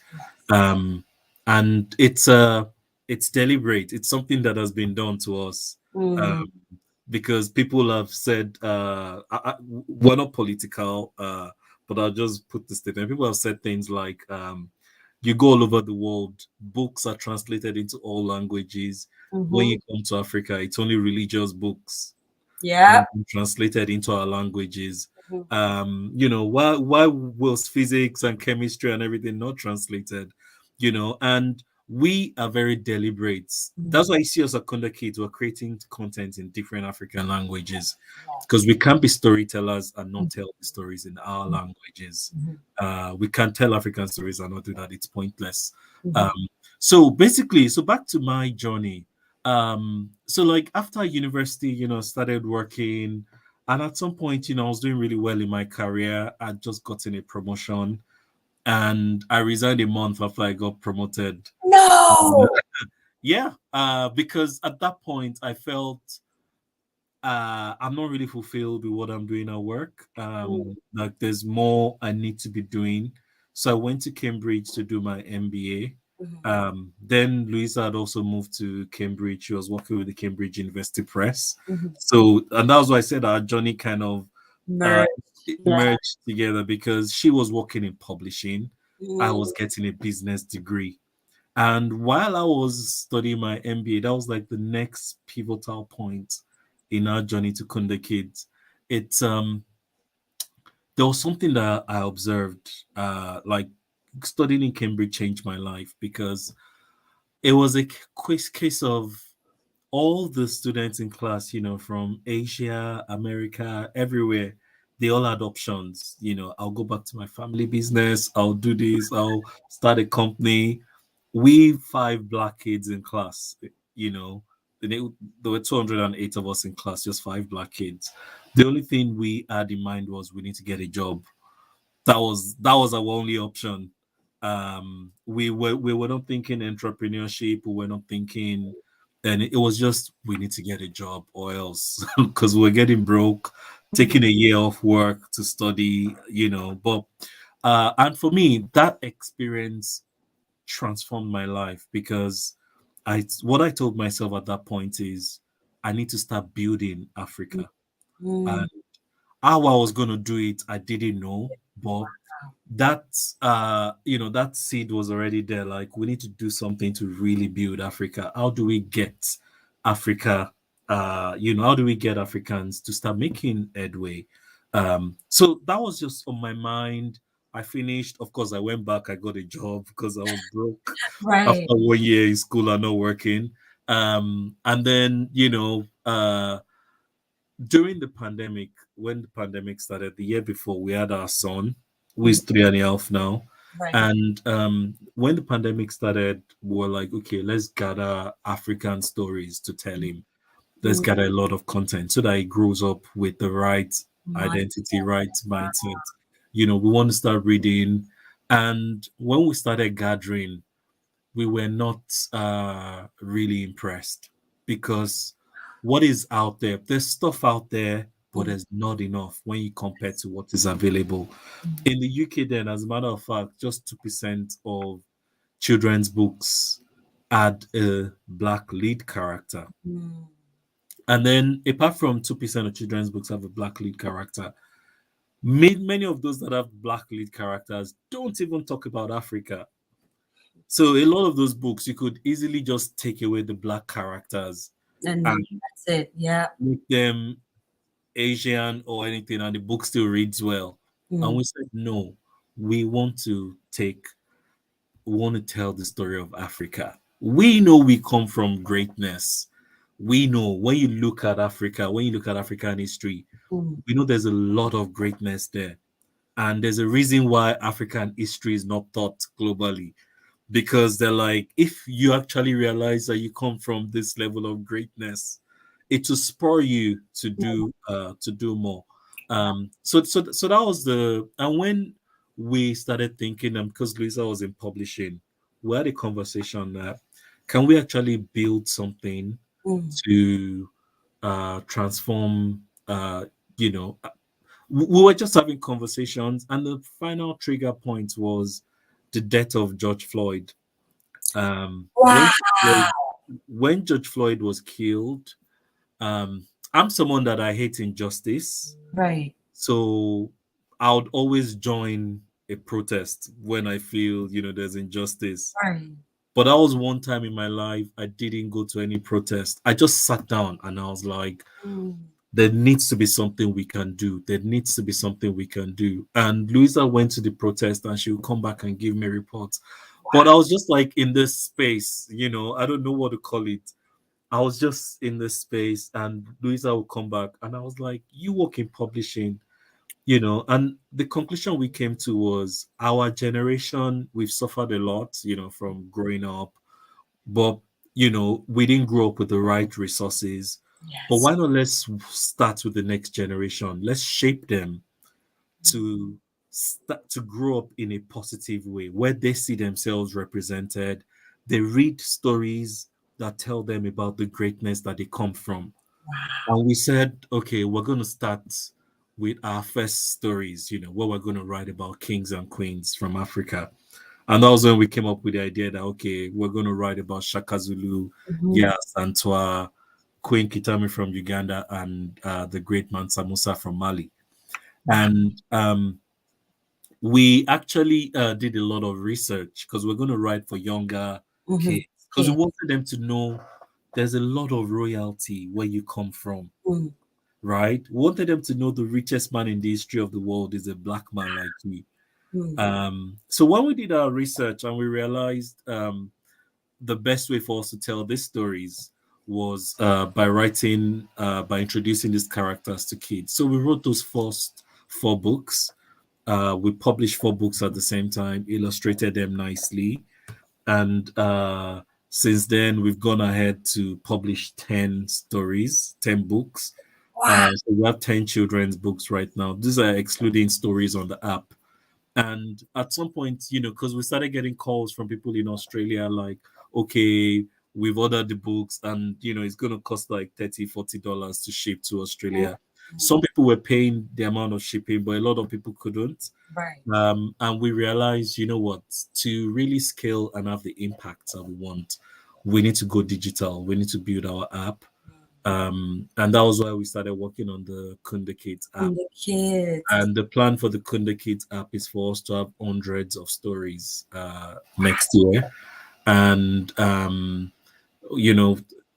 and it's deliberate. It's something that has been done to us, because people have said, we're not political, but I'll just put this statement. People have said things like, you go all over the world, books are translated into all languages. When you come to Africa, it's only religious books Yeah. translated into our languages. Why was physics and chemistry and everything not translated? And we are very deliberate. That's why you see us at Kunda Kids, we're creating content in different African languages, because we can't be storytellers and not tell the stories in our languages. We can't tell African stories and not do that. It's pointless. So basically, back to my journey. So like after university, started working, and at some point, I was doing really well in my career. I'd just gotten a promotion, and I resigned a month after I got promoted. No. Yeah, because at that point I felt I'm not really fulfilled with what I'm doing at work. Like there's more I need to be doing. So I went to Cambridge to do my MBA. Then Louisa had also moved to Cambridge. She was working with the Cambridge University Press. So, and that was why I said our journey kind of merged together, because she was working in publishing. I was getting a business degree. And while I was studying my MBA, that was like the next pivotal point in our journey to Kunda Kids. It's there was something that I observed, like studying in Cambridge changed my life, because it was a case of all the students in class, from Asia, America, everywhere. They all had options. I'll go back to my family business, I'll do this, I'll start a company. We 5 black kids in class, there were 208 of us in class, just 5 black kids. The only thing we had in mind was we need to get a job. That was our only option. We were not thinking entrepreneurship, we were not thinking, and it was just we need to get a job or else, because we're getting broke, taking a year off work to study, but and for me that experience transformed my life, because what I told myself at that point is I need to start building Africa. And how I was going to do it, I didn't know, but that that seed was already there. Like, we need to do something to really build Africa. How do we get Africa, how do we get Africans to start making headway? So that was just on my mind. I finished, of course, I went back, I got a job because I was broke after 1 year in school and not working. And then, during the pandemic, when the pandemic started, the year before, we had our son, who is 3.5 now. And when the pandemic started, we were like, okay, let's gather African stories to tell him. Let's gather a lot of content so that he grows up with the right identity, right mindset. We want to start reading. And when we started gathering, we were not really impressed, because what is out there's stuff out there, but there's not enough when you compare to what is available. In the UK, then, as a matter of fact, just 2% of children's books had a black lead character. And then, apart from 2% of children's books have a black lead character, many of those that have black lead characters don't even talk about Africa. So a lot of those books, you could easily just take away the black characters And and that's it. Yeah. make them Asian or anything, and the book still reads well. And we said, no, we want to tell the story of Africa. We know we come from greatness. We know when you look at Africa, when you look at African history, we know there's a lot of greatness there. And there's a reason why African history is not taught globally. Because they're like, if you actually realize that you come from this level of greatness, it will spur you to do more. So that was and when we started thinking, because Louisa was in publishing, we had a conversation that can we actually build something to transform we were just having conversations, and the final trigger point was the death of George Floyd. When George Floyd was killed, I'm someone that I hate injustice. Right. So I would always join a protest when I feel, there's injustice. Right. But that was one time in my life I didn't go to any protest. I just sat down and I was like, there needs to be something we can do. There needs to be something we can do. And Louisa went to the protest and she would come back and give me reports. But I was just like in this space, I don't know what to call it. I was just in this space and Louisa would come back and I was like, you work in publishing, and the conclusion we came to was our generation, we've suffered a lot, from growing up, but, we didn't grow up with the right resources. Yes. But why not let's start with the next generation? Let's shape them to start to grow up in a positive way where they see themselves represented. They read stories that tell them about the greatness that they come from. Wow. And we said, okay, we're going to start with our first stories, where we're going to write about kings and queens from Africa. And that was when we came up with the idea that, okay, we're going to write about Shaka Zulu, Yas Antwa, Queen Kitami from Uganda, and the great Mansa Musa from Mali. And we actually did a lot of research because we're going to write for younger kids, because we wanted them to know there's a lot of royalty where you come from, right? We wanted them to know the richest man in the history of the world is a black man like me. So when we did our research and we realized the best way for us to tell these stories was by introducing these characters to kids. So we wrote those first 4 books. We published 4 books at the same time, illustrated them nicely. And since then, we've gone ahead to publish 10 stories, 10 books. Wow. So we have 10 children's books right now. These are excluding stories on the app. And at some point, because we started getting calls from people in Australia like, okay, we've ordered the books and, it's going to cost like $30-40 to ship to Australia. Some people were paying the amount of shipping, but a lot of people couldn't. Right. And we realized, to really scale and have the impact that we want, we need to go digital. We need to build our app. And that was why we started working on the Kunda Kids app. Kunda Kids. And the plan for the Kunda Kids app is for us to have hundreds of stories next year. And,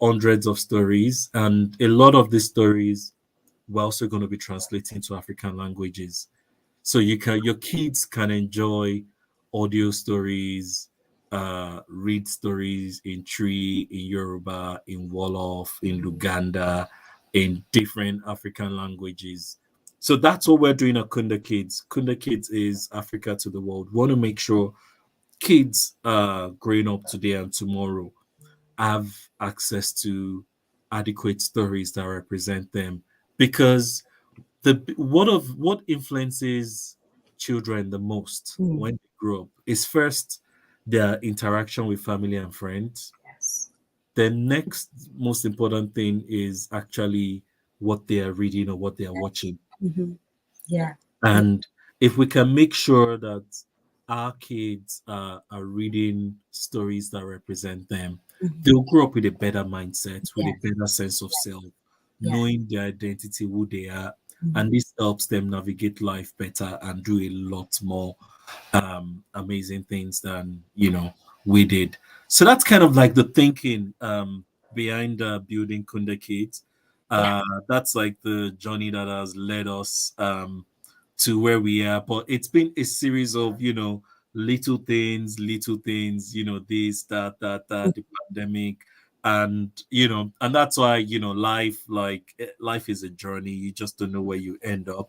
hundreds of stories. And a lot of these stories we're also going to be translating to African languages. So your kids can enjoy audio stories, read stories in Tree, in Yoruba, in Wolof, in Luganda, in different African languages. So that's what we're doing at Kunda Kids. Kunda Kids is Africa to the world. We want to make sure kids growing up today and tomorrow have access to adequate stories that represent them. Because what influences children the most when they grow up is first their interaction with family and friends. Yes. The next most important thing is actually what they are reading or what they are watching. Yeah. And if we can make sure that our kids are reading stories that represent them, they'll grow up with a better mindset, with a better sense of self, knowing their identity, who they are, and this helps them navigate life better and do a lot more amazing things than we did. So that's kind of like the thinking behind building Kunda Kids. That's like the journey that has led us to where we are. But it's been a series of little things, this, that, the pandemic, and that's why life is a journey. You just don't know where you end up.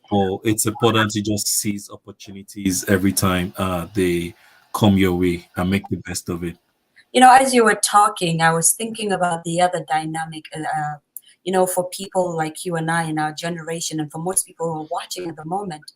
But it's important to just seize opportunities every time they come your way and make the best of it. As you were talking, I was thinking about the other dynamic, for people like you and I in our generation, and for most people who are watching at the moment.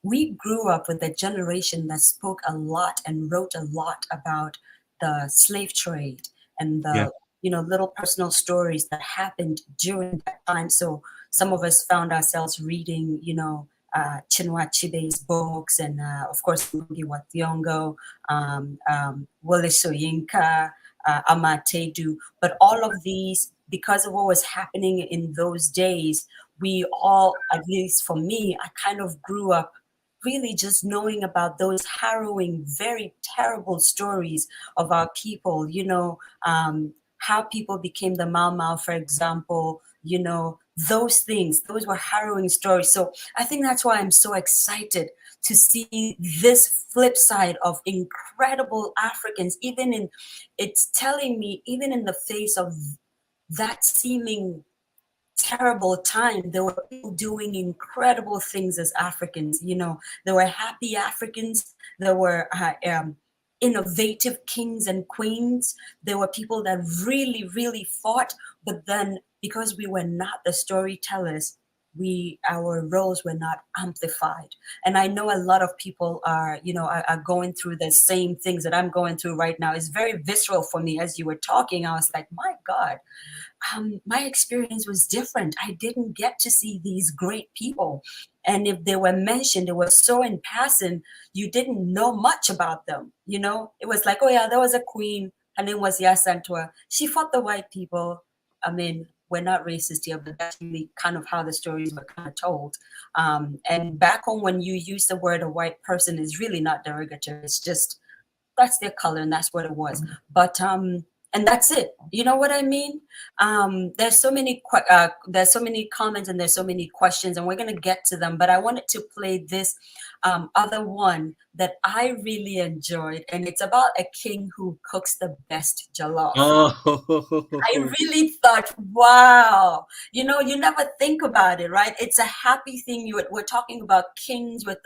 We grew up with a generation that spoke a lot and wrote a lot about the slave trade and the little personal stories that happened during that time. So some of us found ourselves reading, Chinua Achebe's books, and of course Ngugi wa Thiong'o, Wole Soyinka, Amatedu. But all of these, because of what was happening in those days, we all, at least for me, I kind of grew up really just knowing about those harrowing, very terrible stories of our people, how people became the Mau Mau, for example, those things, those were harrowing stories. So I think that's why I'm so excited to see this flip side of incredible Africans, it's telling me, even in the face of that seeming terrible time, there were people doing incredible things as Africans. There were happy Africans. There were innovative kings and queens. There were people that really, really fought. But then, because we were not the storytellers, our roles were not amplified. And I know a lot of people are going through the same things that I'm going through right now. It's very visceral for me. As you were talking, I was like, my God. My experience was different. I didn't get to see these great people. And if they were mentioned, they were so in passing, you didn't know much about them. It was like, oh yeah, there was a queen. Her name was Yasantua. She fought the white people. I mean, we're not racist here, but that's really kind of how the stories were kind of told. And back home, when you use the word a white person, is really not derogatory. It's just, that's their color and that's what it was. But and that's it. You know what I mean? There's so many comments and there's so many questions, and we're gonna get to them. But I wanted to play this other one that I really enjoyed, and it's about a king who cooks the best jollof. I really thought, wow, you never think about it, right? It's a happy thing. We're talking about kings with,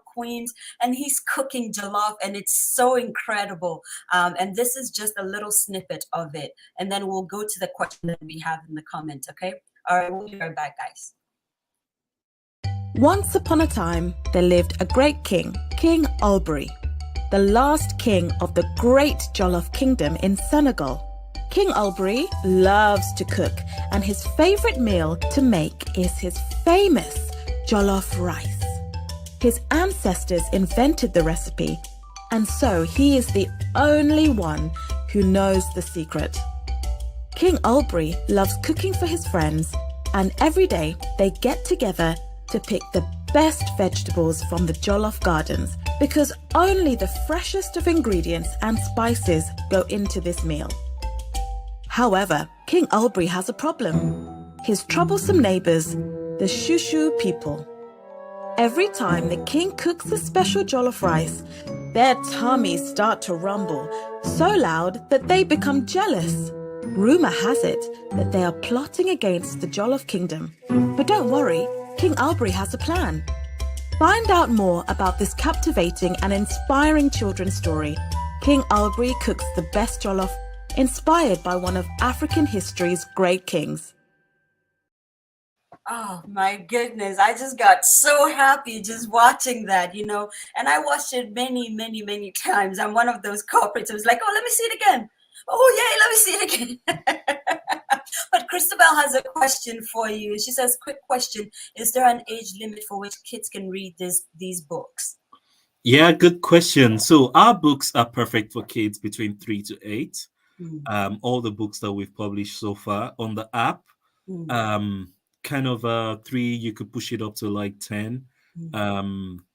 queens, and he's cooking jollof, and it's so incredible. And this is just a little snippet of it, and then we'll go to the question that we have in the comments, okay? All right, we'll be right back, guys. Once upon a time, there lived a great king, King Albury, the last king of the great Jollof Kingdom in Senegal. King Albury loves to cook, and his favorite meal to make is his famous jollof rice. His ancestors invented the recipe, and so he is the only one who knows the secret. King Albury loves cooking for his friends, and every day they get together to pick the best vegetables from the jollof gardens, because only the freshest of ingredients and spices go into this meal. However, King Albury has a problem. His troublesome neighbors, the chuuuuu people. Every time the king cooks a special jollof rice, their tummies start to rumble so loud that they become jealous. Rumor has it that they are plotting against the Jollof Kingdom. But don't worry, King Albury has a plan. Find out more about this captivating and inspiring children's story. King Albury cooks the best jollof, inspired by one of African history's great kings. Oh my goodness, I just got so happy just watching that, and I watched it many, many, many times. I'm one of those culprits who's like, oh, let me see it again. Oh, yay, let me see it again. But Christabel has a question for you. She says, quick question. Is there an age limit for which kids can read these books? Yeah, good question. So our books are perfect for kids between 3 to 8. All the books that we've published so far on the app, kind of 3, you could push it up to like 10.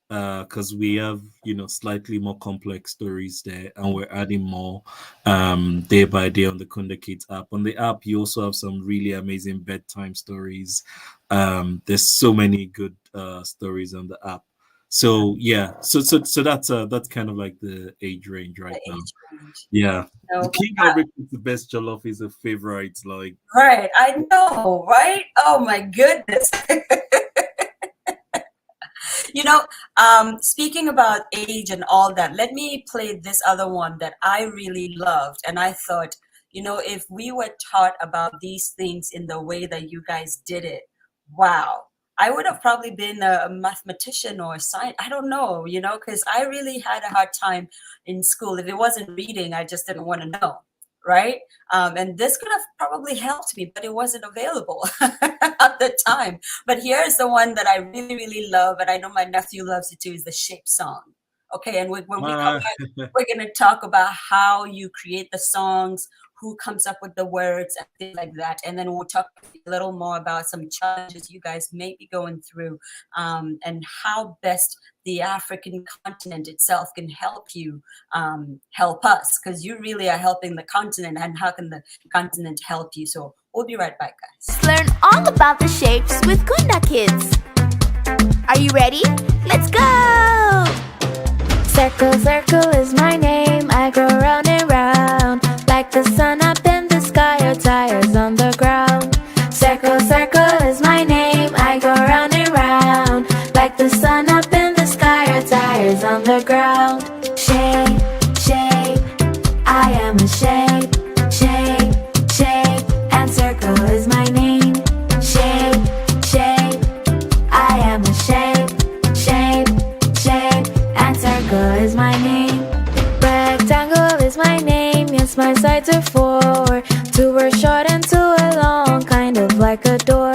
because we have slightly more complex stories there, and we're adding more day by day on the Kunda Kids app. On the app, you also have some really amazing bedtime stories. There's so many good stories on the app. So yeah, so that's kind of like the age range right now. Yeah, So, the king of the best jollof is a favorite. Like, right, I know, right? Oh my goodness. Speaking about age and all that, let me play this other one that I really loved. And I thought, if we were taught about these things in the way that you guys did it, wow, I would have probably been a mathematician or a science. I don't know, because I really had a hard time in school. If it wasn't reading, I just didn't want to know. Right. And this could have probably helped me, but it wasn't available at the time. But here's the one that I really, really love, and I know my nephew loves it too, is the shape song. Okay, and when we come back, we're going to talk about how you create the songs, who comes up with the words and things like that. And then we'll talk a little more about some challenges you guys may be going through, and how best the African continent itself can help you, help us, because you really are helping the continent, and how can the continent help you? So we'll be right back, guys. Learn all about the shapes with Kunda Kids. Are you ready? Let's go! Circle, circle is my name. I go round and round, like the sun up in the sky or tires on the ground. Circle, circle is my name. I go round and round, like the sun up in the sky or tires on the ground. Shape, shape, I am a shape. Shape, shape, and circle is my name. Shape, shape, I am a shape. Shape, shape, and circle is my name. Rectangle is my name. Yes, my sides are four. Two are short and two are long, kind of like a door.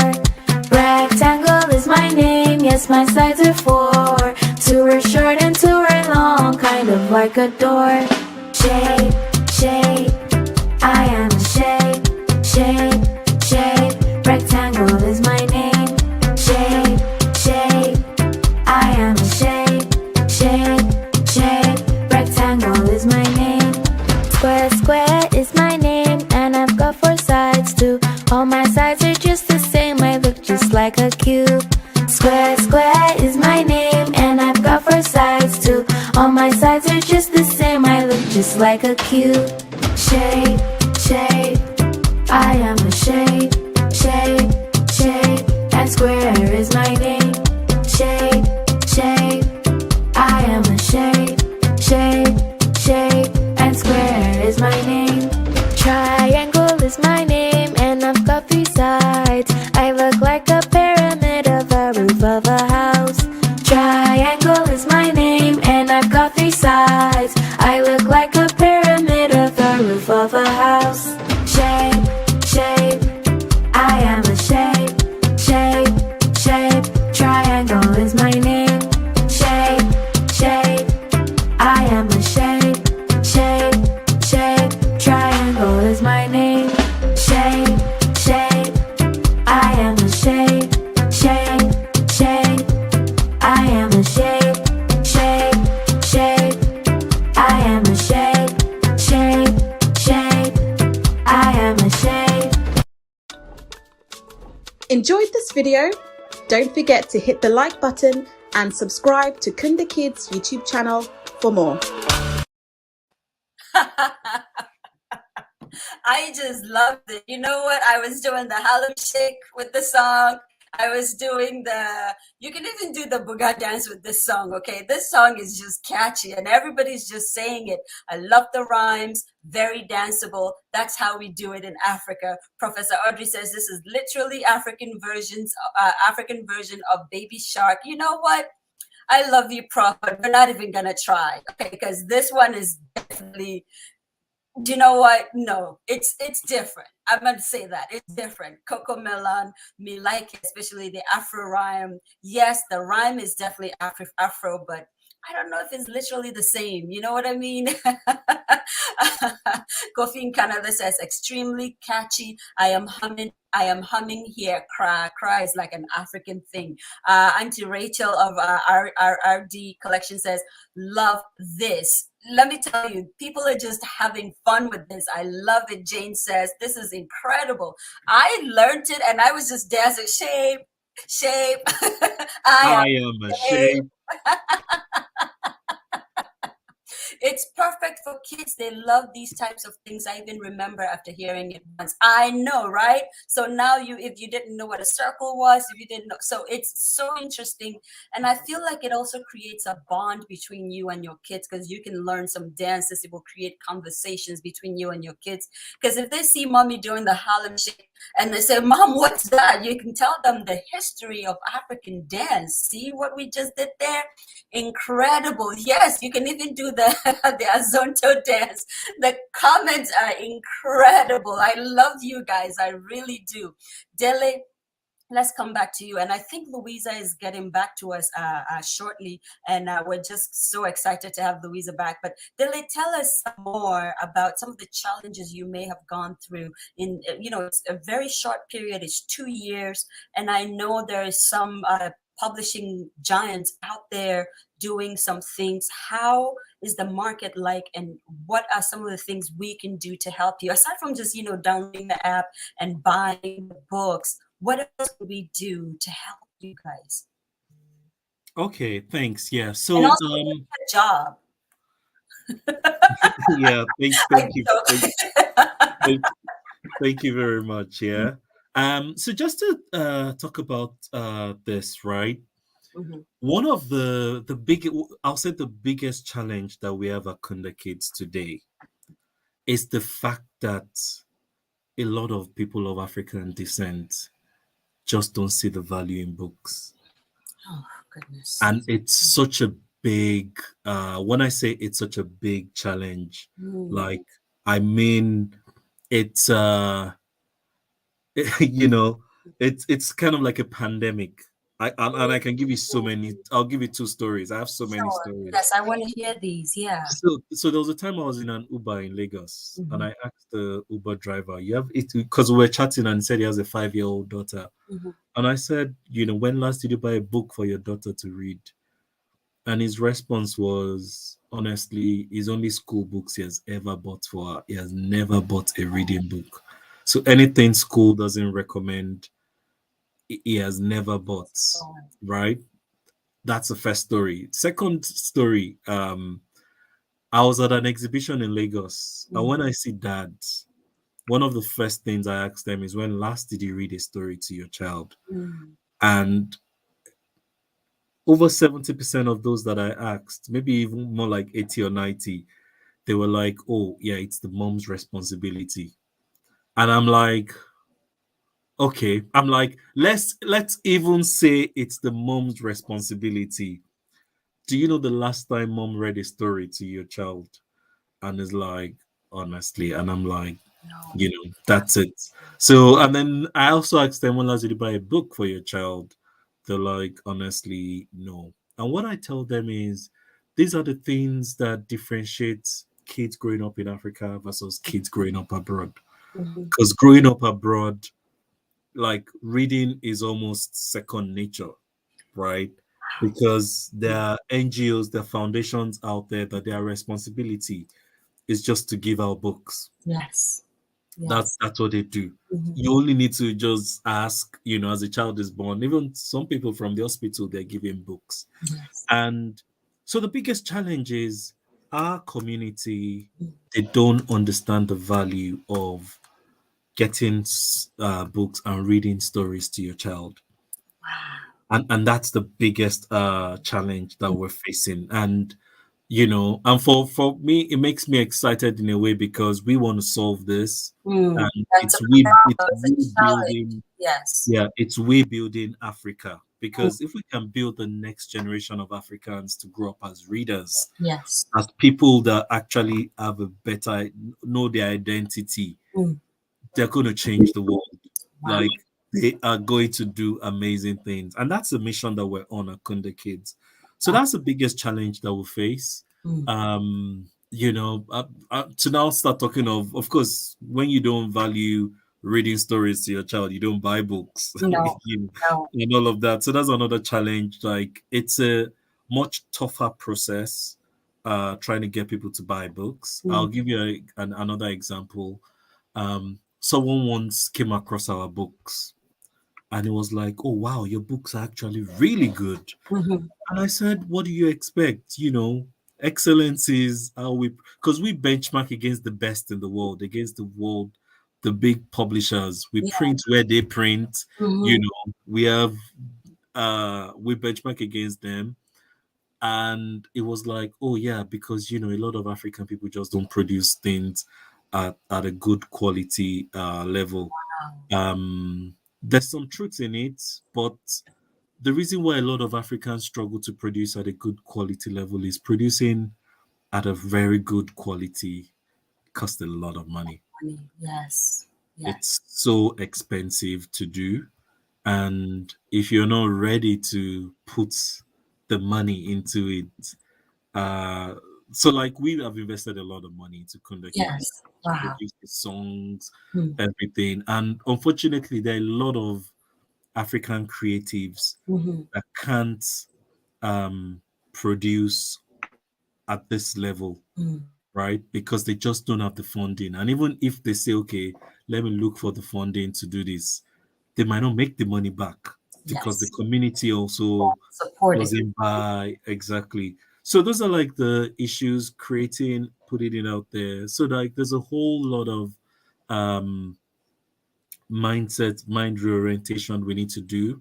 Rectangle is my name. Yes, my sides are four. Two are short and two are long, kind of like a door. Shape, shape, I am a shape. Shape, shape, rectangle is my name. Shape, shape, I am a shape. Shape, shape, rectangle is my name. Square, square is my name, and I've got four sides too. All my sides are just the same, I look just like a cube. Square, square is my name, and I've got four sides too. All my sides are just the same, I look just like a cube. Shape, shape, I am a shape. Shape, shape, and square is my name. Shape, shape, I am a shape. Shape, shape, and square is my name. Triangle is my name, and I've got three sides. I look like a pyramid of a roof of a house. Triangle is my name, and I've got three sides. I look like a pyramid of a roof of a house. Shape, shape, I am a shape. Shape, shape, triangle is my name. Shape, shape, I am a shape. Shape, shape, triangle is my name. Shape, shape, I am a shape. Shape, shape, I am a shape. Shape, shape, I am a shape. Shape, shape, I am a shape. Enjoyed this video? Don't forget to hit the like button and subscribe to Kunda Kids YouTube channel for more. I just loved it. You know what? I was doing the Harlem Shake with the song. I was doing you can even do the booga dance with this song, okay? This song is just catchy and everybody's just saying it. I love the rhymes, very danceable. That's how we do it in Africa. Professor Audrey says this is literally African version of Baby Shark. You know what? I love you, Prof, but we're not even gonna try, okay? Because this one is definitely, do you know what? No, it's different. I'm going to say that. It's different. Coco Melon, me like it, especially the Afro rhyme. Yes, the rhyme is definitely Afro, but I don't know if it's literally the same. You know what I mean? Kofi in Canada says extremely catchy. I am humming here. Cry is like an African thing. Auntie Rachel of RD Collection says, love this. Let me tell you, people are just having fun with this. I love it. Jane says, this is incredible. I learned it and I was just dancing. Shape. I am a shape. It's perfect for kids. They love these types of things. I even remember after hearing it once. I know, right? So now if you didn't know what a circle was, if you didn't know, so it's so interesting. And I feel like it also creates a bond between you and your kids, because you can learn some dances. It will create conversations between you and your kids. Because if they see mommy doing the Harlem Shake and they say, Mom, what's that? You can tell them the history of African dance. See what we just did there? Incredible. Yes, you can even do the Azonto dance. The comments are incredible. I love you guys. I really do. Dele, let's come back to you. And I think Louisa is getting back to us shortly. And we're just so excited to have Louisa back. But Dele, tell us some more about some of the challenges you may have gone through. It's a very short period. It's 2 years. And I know there is some publishing giants out there doing some things. How is the market like, and what are some of the things we can do to help you, aside from just downloading the app and buying the books? What else can we do to help you guys? Okay, thanks. Yeah, so and also a job. Yeah, thank you very much. Yeah. So just to talk about this, right? Mm-hmm. One of I'll say the biggest challenge that we have at Kunda Kids today is the fact that a lot of people of African descent just don't see the value in books. Oh, goodness. And it's such a big, when I say it's such a big challenge, like, I mean, it's, it's kind of like a pandemic. And I can give you so many. I'll give you 2 stories. I have so many stories. Yes, I want to hear these. Yeah. So there was a time I was in an Uber in Lagos, and I asked the Uber driver, "You have it?" Because we were chatting, and he said he has a 5-year-old daughter, and I said, "When last did you buy a book for your daughter to read?" And his response was, honestly, his only school books he has ever bought for her. He has never bought a reading book. So anything school doesn't recommend, he has never bought, right? That's the first story. Second story, I was at an exhibition in Lagos, and when I see dads, one of the first things I ask them is, when last did you read a story to your child? And over 70% of those that I asked, maybe even more like 80 or 90, they were like, oh yeah, it's the mom's responsibility. And I'm like, okay, I'm like, let's even say it's the mom's responsibility. Do you know the last time mom read a story to your child? And it's like, honestly, and I'm like, no. That's it. So, and then I also asked them, when last did you buy a book for your child? They're like, honestly, no. And what I tell them is, these are the things that differentiate kids growing up in Africa versus kids growing up abroad. Because growing up abroad, like, reading is almost second nature, right? Because there are NGOs, there are foundations out there that their responsibility is just to give out books. Yes. That's what they do. You only need to just ask, as a child is born, even some people from the hospital, they're giving books. And so the biggest challenge is our community, they don't understand the value of getting books and reading stories to your child. And that's the biggest challenge that we're facing. And and for me, it makes me excited in a way, because we want to solve this. And it's rebuilding. Yes. Yeah, it's rebuilding Africa. Because if we can build the next generation of Africans to grow up as readers, yes, as people that actually have a better, know their identity, they're going to change the world. Like, they are going to do amazing things. And that's the mission that we're on at Kunda Kids. So that's the biggest challenge that we face. to now start talking of course, when you don't value reading stories to your child, you don't buy books, No, no. and all of that. So that's another challenge. Like, it's a much tougher process trying to get people to buy books. I'll give you another example. Someone once came across our books and it was like, oh wow, your books are actually really good. Mm-hmm. And I said, what do you expect? Excellence is how because we benchmark against the best in the world, against the world, the big publishers. We print where they print, we have, we benchmark against them. And it was like, oh yeah, because, a lot of African people just don't produce things at a good quality level. There's some truth in it, but the reason why a lot of Africans struggle to produce at a good quality level is producing at a very good quality costs a lot of money. Yes. It's so expensive to do. And if you're not ready to put the money into it, so like we have invested a lot of money into Kunda Kids. Yes. Wow. Produce the songs, everything. And unfortunately, there are a lot of African creatives that can't produce at this level, right? Because they just don't have the funding. And even if they say, okay, let me look for the funding to do this, they might not make the money back because the community also doesn't buy. Exactly. So those are like the issues, creating, putting it out there. So like there's a whole lot of mindset, mind reorientation we need to do.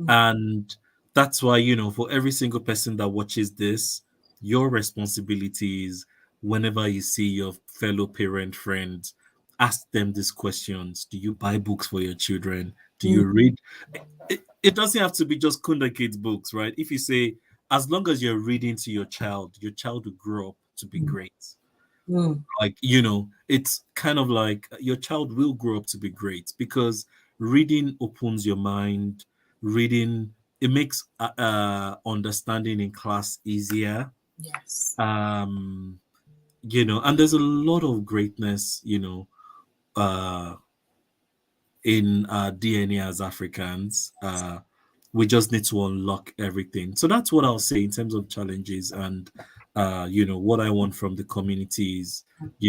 And that's why, for every single person that watches this, your responsibility is, whenever you see your fellow parent friends, ask them these questions. Do you buy books for your children? Do you read? It doesn't have to be just Kunda Kids books, right? If you say, as long as you're reading to your child will grow up to be great. Like, it's kind of like your child will grow up to be great because reading opens your mind. Reading, it makes understanding in class easier. Yes. And there's a lot of greatness, in our DNA as Africans. We just need to unlock everything. So that's what I'll say in terms of challenges and what I want from the communities.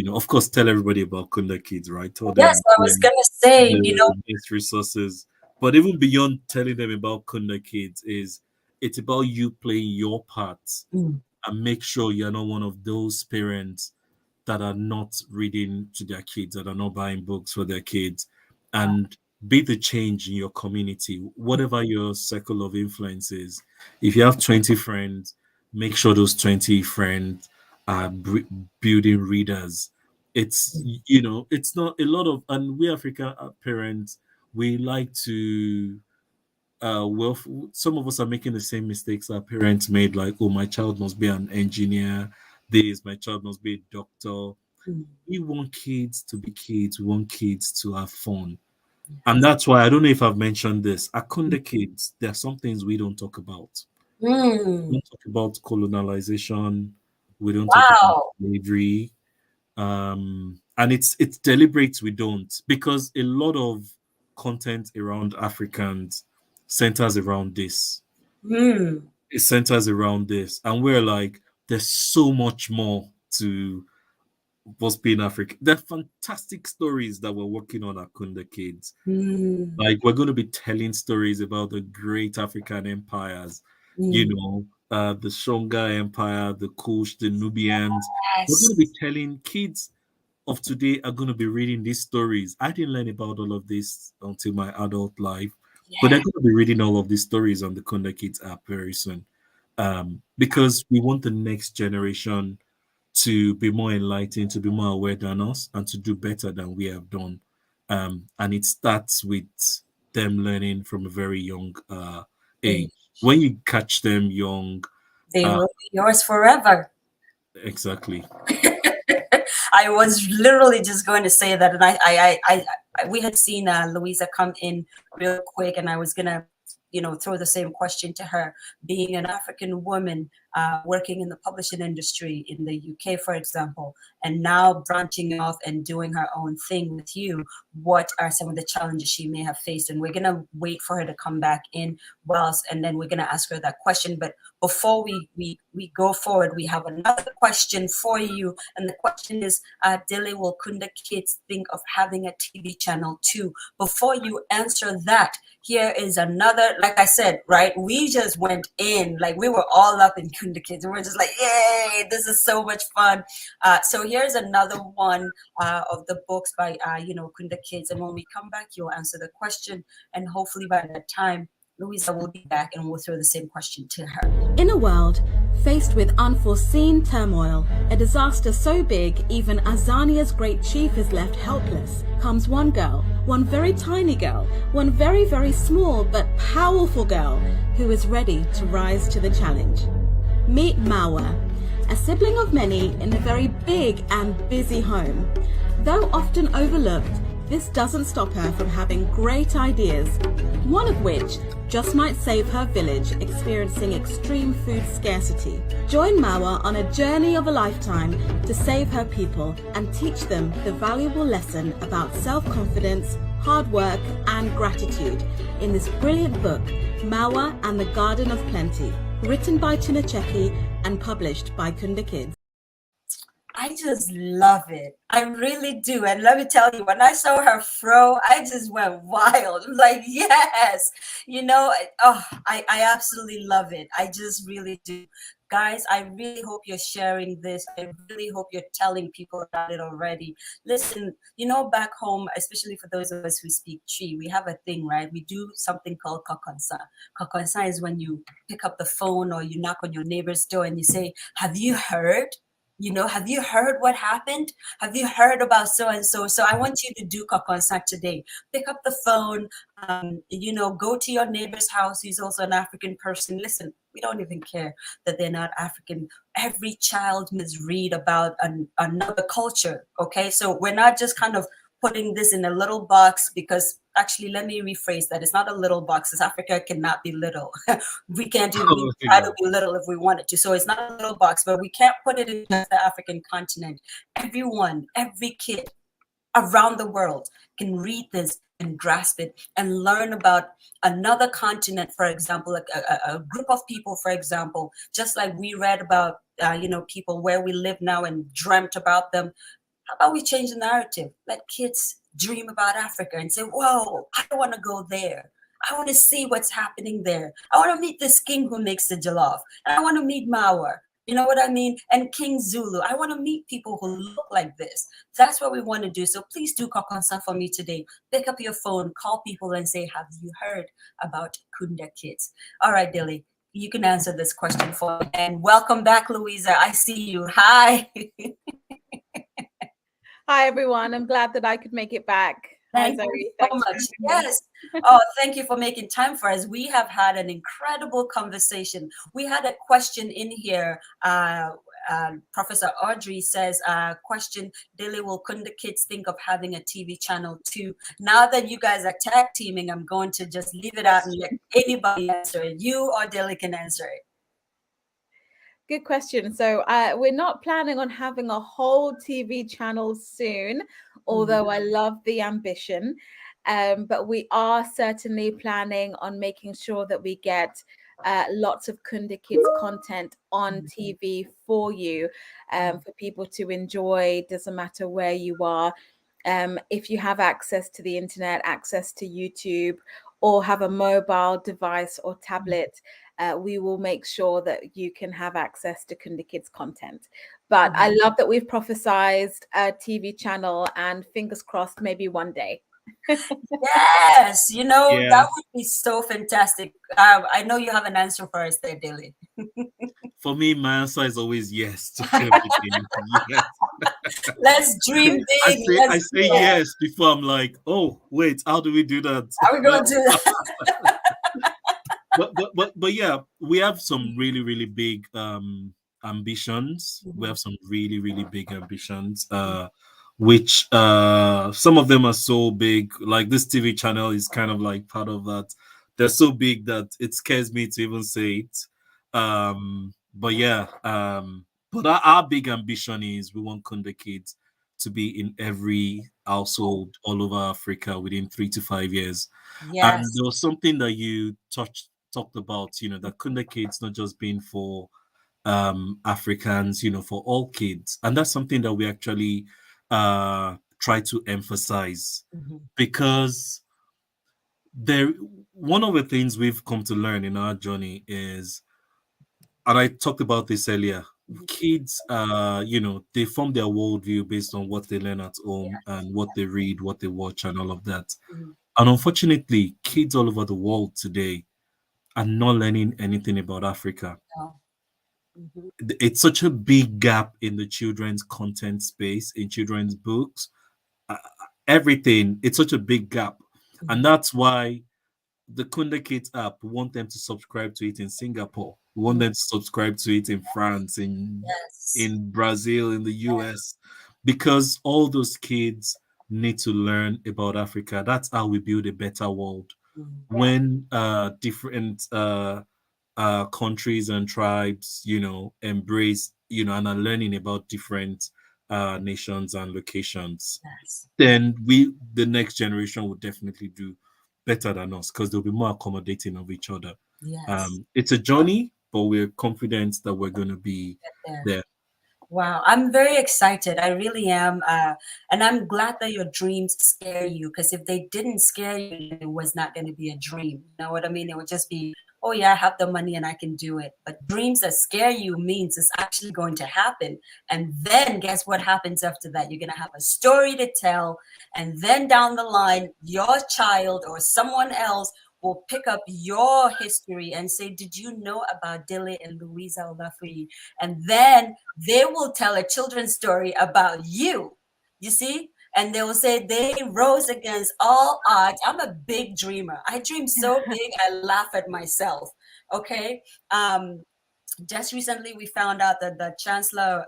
Of course, tell everybody about Kunda Kids, right? Tell them Yes, I was gonna say, the best resources. But even beyond telling them about Kunda Kids, it's about you playing your part and make sure you're not one of those parents that are not reading to their kids, that are not buying books for their kids, and be the change in your community, whatever your circle of influence is. If you have 20 friends, make sure those 20 friends are building readers. It's, it's not a lot of, and we African parents, we like to, some of us are making the same mistakes our parents made, like, oh, my child must be an engineer, my child must be a doctor. We want kids to be kids, we want kids to have fun. And that's why, I don't know if I've mentioned this, at Kunda Kids, there are some things we don't talk about. We don't talk about colonization, we don't talk about slavery. And it's deliberate we don't, because a lot of content around Africans centers around this. It centers around this, and we're like, there's so much more to what's being African. There are fantastic stories that we're working on at Kunda Kids. Like, we're going to be telling stories about the great African empires, the Shonga Empire, the Kush, the Nubians. We're going to be telling kids of today are going to be reading these stories. I didn't learn about all of this until my adult life, but they're going to be reading all of these stories on the Kunda Kids app very soon, because we want the next generation to be more enlightened, to be more aware than us, and to do better than we have done. And it starts with them learning from a very young age. When you catch them young, they will be yours forever. Exactly. I was literally just going to say that, and I we had seen Louisa come in real quick, and I was gonna, throw the same question to her. Being an African woman, working in the publishing industry in the UK, for example, and now branching off and doing her own thing with you, what are some of the challenges she may have faced? And we're going to wait for her to come back in, and then we're going to ask her that question. But before we go forward, we have another question for you. And the question is, Dele, will Kunda Kids think of having a TV channel too? Before you answer that, here is another, like I said, right? We just went in, like we were all up in Kunda Kids. And we're just like, yay, this is so much fun. So here's another one of the books by, Kunda Kids. And when we come back, you'll answer the question. And hopefully by that time, Louisa will be back and we'll throw the same question to her. In a world faced with unforeseen turmoil, a disaster so big even Azania's great chief is left helpless, comes one girl, one very tiny girl, one very, very small but powerful girl who is ready to rise to the challenge. Meet Mawa, a sibling of many in a very big and busy home. Though often overlooked, this doesn't stop her from having great ideas, one of which just might save her village experiencing extreme food scarcity. Join Mawa on a journey of a lifetime to save her people and teach them the valuable lesson about self-confidence, hard work and gratitude in this brilliant book, Mawa and the Garden of Plenty, written by Chinacheki and published by Kunda Kids. I just love it. I really do. And let me tell you, when I saw her throw, I just went wild. I'm like, yes, I absolutely love it. I just really do. Guys, I really hope you're sharing this. I really hope you're telling people about it already. Listen, back home, especially for those of us who speak Chi, we have a thing, right? We do something called kakonsa. Kakonsa is when you pick up the phone or you knock on your neighbor's door and you say, have you heard? Have you heard what happened? Have you heard about so-and-so? So I want you to do kakonsa today. Pick up the phone, go to your neighbor's house. He's also an African person. Listen, we don't even care that they're not African. Every child must read about another culture, okay? So we're not just kind of putting this in a little box, because actually, let me rephrase that. It's not a little box, because Africa cannot be little. We can't try to be little if we wanted to. So it's not a little box, but we can't put it in just the African continent. Everyone, every kid around the world can read this and grasp it and learn about another continent, for example, like a group of people, for example, just like we read about, people where we live now and dreamt about them. How about we change the narrative? Let kids dream about Africa and say, whoa, I want to go there. I want to see what's happening there. I want to meet this king who makes the jollof. And I want to meet Mawa. You know what I mean? And King Zulu. I want to meet people who look like this. That's what we want to do. So please do kakonsa for me today. Pick up your phone, call people and say, have you heard about Kunda Kids? All right, Dilly, you can answer this question for me. And welcome back, Louisa. I see you. Hi. Hi, everyone. I'm glad that I could make it back. Thank you so much. Yes. Oh, thank you for making time for us. We have had an incredible conversation. We had a question in here. Professor Audrey says, question, Dele, will Kunda Kids think of having a TV channel too? Now that you guys are tag teaming, I'm going to just leave it out and let anybody answer it. You or Dele can answer it. Good question. So we're not planning on having a whole TV channel soon, although I love the ambition. But we are certainly planning on making sure that we get lots of Kunda Kids content on TV for you, for people to enjoy. Doesn't matter where you are. If you have access to the internet, access to YouTube, or have a mobile device or tablet, we will make sure that you can have access to Kunda Kids content. But I love that we've prophesized a TV channel, and fingers crossed, maybe one day. Yes, that would be so fantastic. I know you have an answer for us there, Dilly. For me, my answer is always yes to everything. Yes. Let's dream big. I say yes before I'm like, oh, wait, how do we do that? How are we going to do that? but yeah, we have some really, really big ambitions. We have some really, really big ambitions, which some of them are so big. Like this TV channel is kind of like part of that. They're so big that it scares me to even say it. But yeah, but our big ambition is we want Kunda Kids to be in every household all over Africa within 3 to 5 years. And Yes. there was something that you talked about, that Kunda Kids not just being for Africans, for all kids. And that's something that we actually try to emphasize, because there one of the things we've come to learn in our journey is, and I talked about this earlier, kids they form their worldview based on what they learn at home and what they read, what they watch, and all of that. And unfortunately, kids all over the world today are not learning anything about Africa. No. It's such a big gap in the children's content space, in children's books, uh, everything. It's such a big gap. And that's why the Kunda Kids app, we want them to subscribe to it in Singapore. We want them to subscribe to it in France, in Brazil, in the US, because all those kids need to learn about Africa. That's how we build a better world. When different countries and tribes, embrace, and are learning about different nations and locations, then the next generation will definitely do better than us, because they'll be more accommodating of each other. It's a journey, but we're confident that we're going to be there. Wow, I'm very excited. I really am. And I'm glad that your dreams scare you, because if they didn't scare you, it was not going to be a dream. You know what I mean? It would just be, oh, yeah, I have the money and I can do it. But dreams that scare you means it's actually going to happen. And then guess what happens after that? You're going to have a story to tell. And then down the line, your child or someone else will pick up your history and say, did you know about Dele and Louisa Olafuyi? And then they will tell a children's story about you, you see? And they will say they rose against all odds. I'm a big dreamer. I dream so big, I laugh at myself, okay? Just recently, we found out that the Chancellor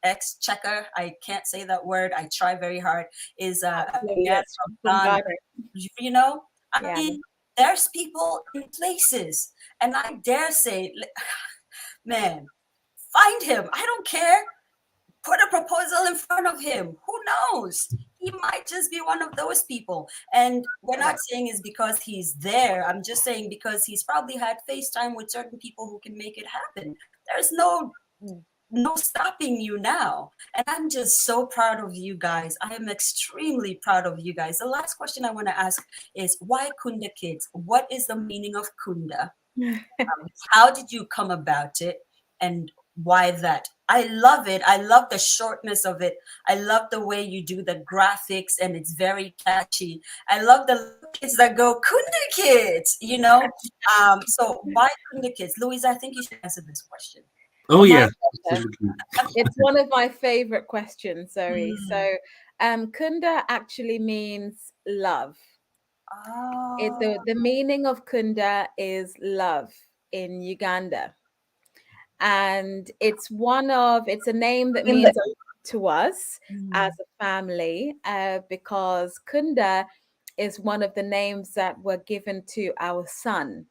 Exchequer, I can't say that word, I try very hard, is a man from Ghana. You know, I mean, there's people in places, and I dare say, man, find him. I don't care. Put a proposal in front of him. Who knows? He might just be one of those people. And we're not saying it's because he's there. I'm just saying because he's probably had FaceTime with certain people who can make it happen. There's no stopping you now. And I'm just so proud of you guys. I am extremely proud of you guys. The last question I want to ask is, why Kunda Kids? What is the meaning of Kunda? How did you come about it? And why that? I love it. I love the shortness of it. I love the way you do the graphics, and it's very catchy. I love the kids that go Kunda Kids, you know? So why Kunda Kids? Louisa, I think you should answer this question. Oh, yeah. It's one of my favorite questions, Zoe. So Kunda actually means love. The meaning of Kunda is love in Uganda. And it's a name that means a lot to us as a family, because Kunda is one of the names that were given to our son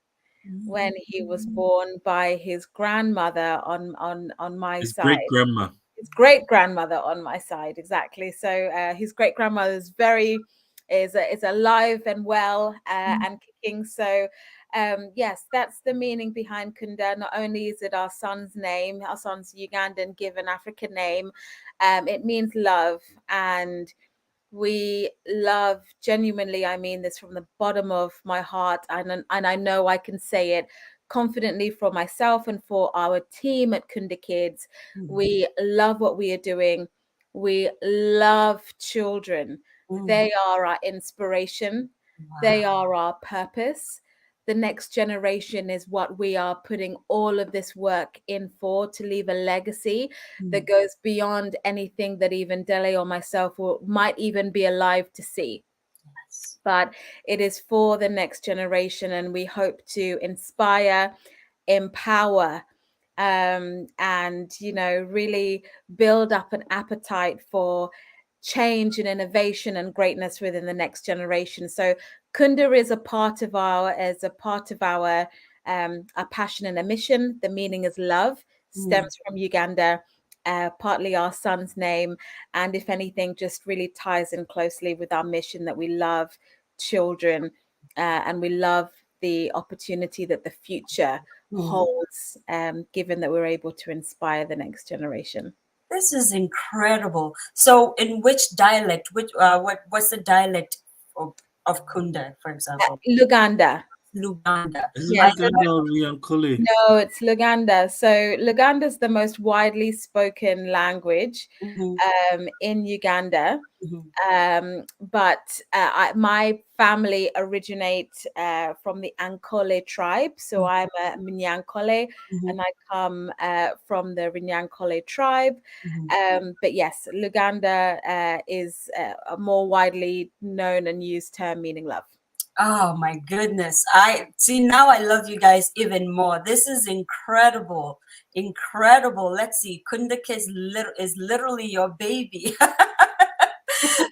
when he was born by his grandmother on my his side. Great grandma. His great grandmother on my side, exactly. So his great grandmother is alive and well and kicking. So yes, that's the meaning behind Kunda. Not only is it our son's name, our son's Ugandan given African name, it means love, and we love genuinely. I mean this from the bottom of my heart, and I know I can say it confidently for myself and for our team at Kunda Kids. We love what we are doing. We love children. They are our inspiration. They are our purpose. The next generation is what we are putting all of this work in for, to leave a legacy that goes beyond anything that even Dele or myself might even be alive to see. But it is for the next generation, and we hope to inspire, empower, and really build up an appetite for change and innovation and greatness within the next generation. So Kunda is a part of our passion and a mission. The meaning is love. stems from Uganda, partly our son's name, and if anything, just really ties in closely with our mission that we love children, and we love the opportunity that the future holds, given that we're able to inspire the next generation. This is incredible. So, in which dialect? What's the dialect of Kunda, for example? Luganda. Luganda. Yes. Luganda. No, it's Luganda. So Luganda is the most widely spoken language in Uganda. But my family originate from the Ankole tribe. So I'm a Minyankole, and I come from the Rinyankole tribe. But yes, Luganda is a more widely known and used term meaning love. Oh my goodness. I see, now I love you guys even more. This is incredible. Incredible. Let's see. Kunda Kids is literally your baby.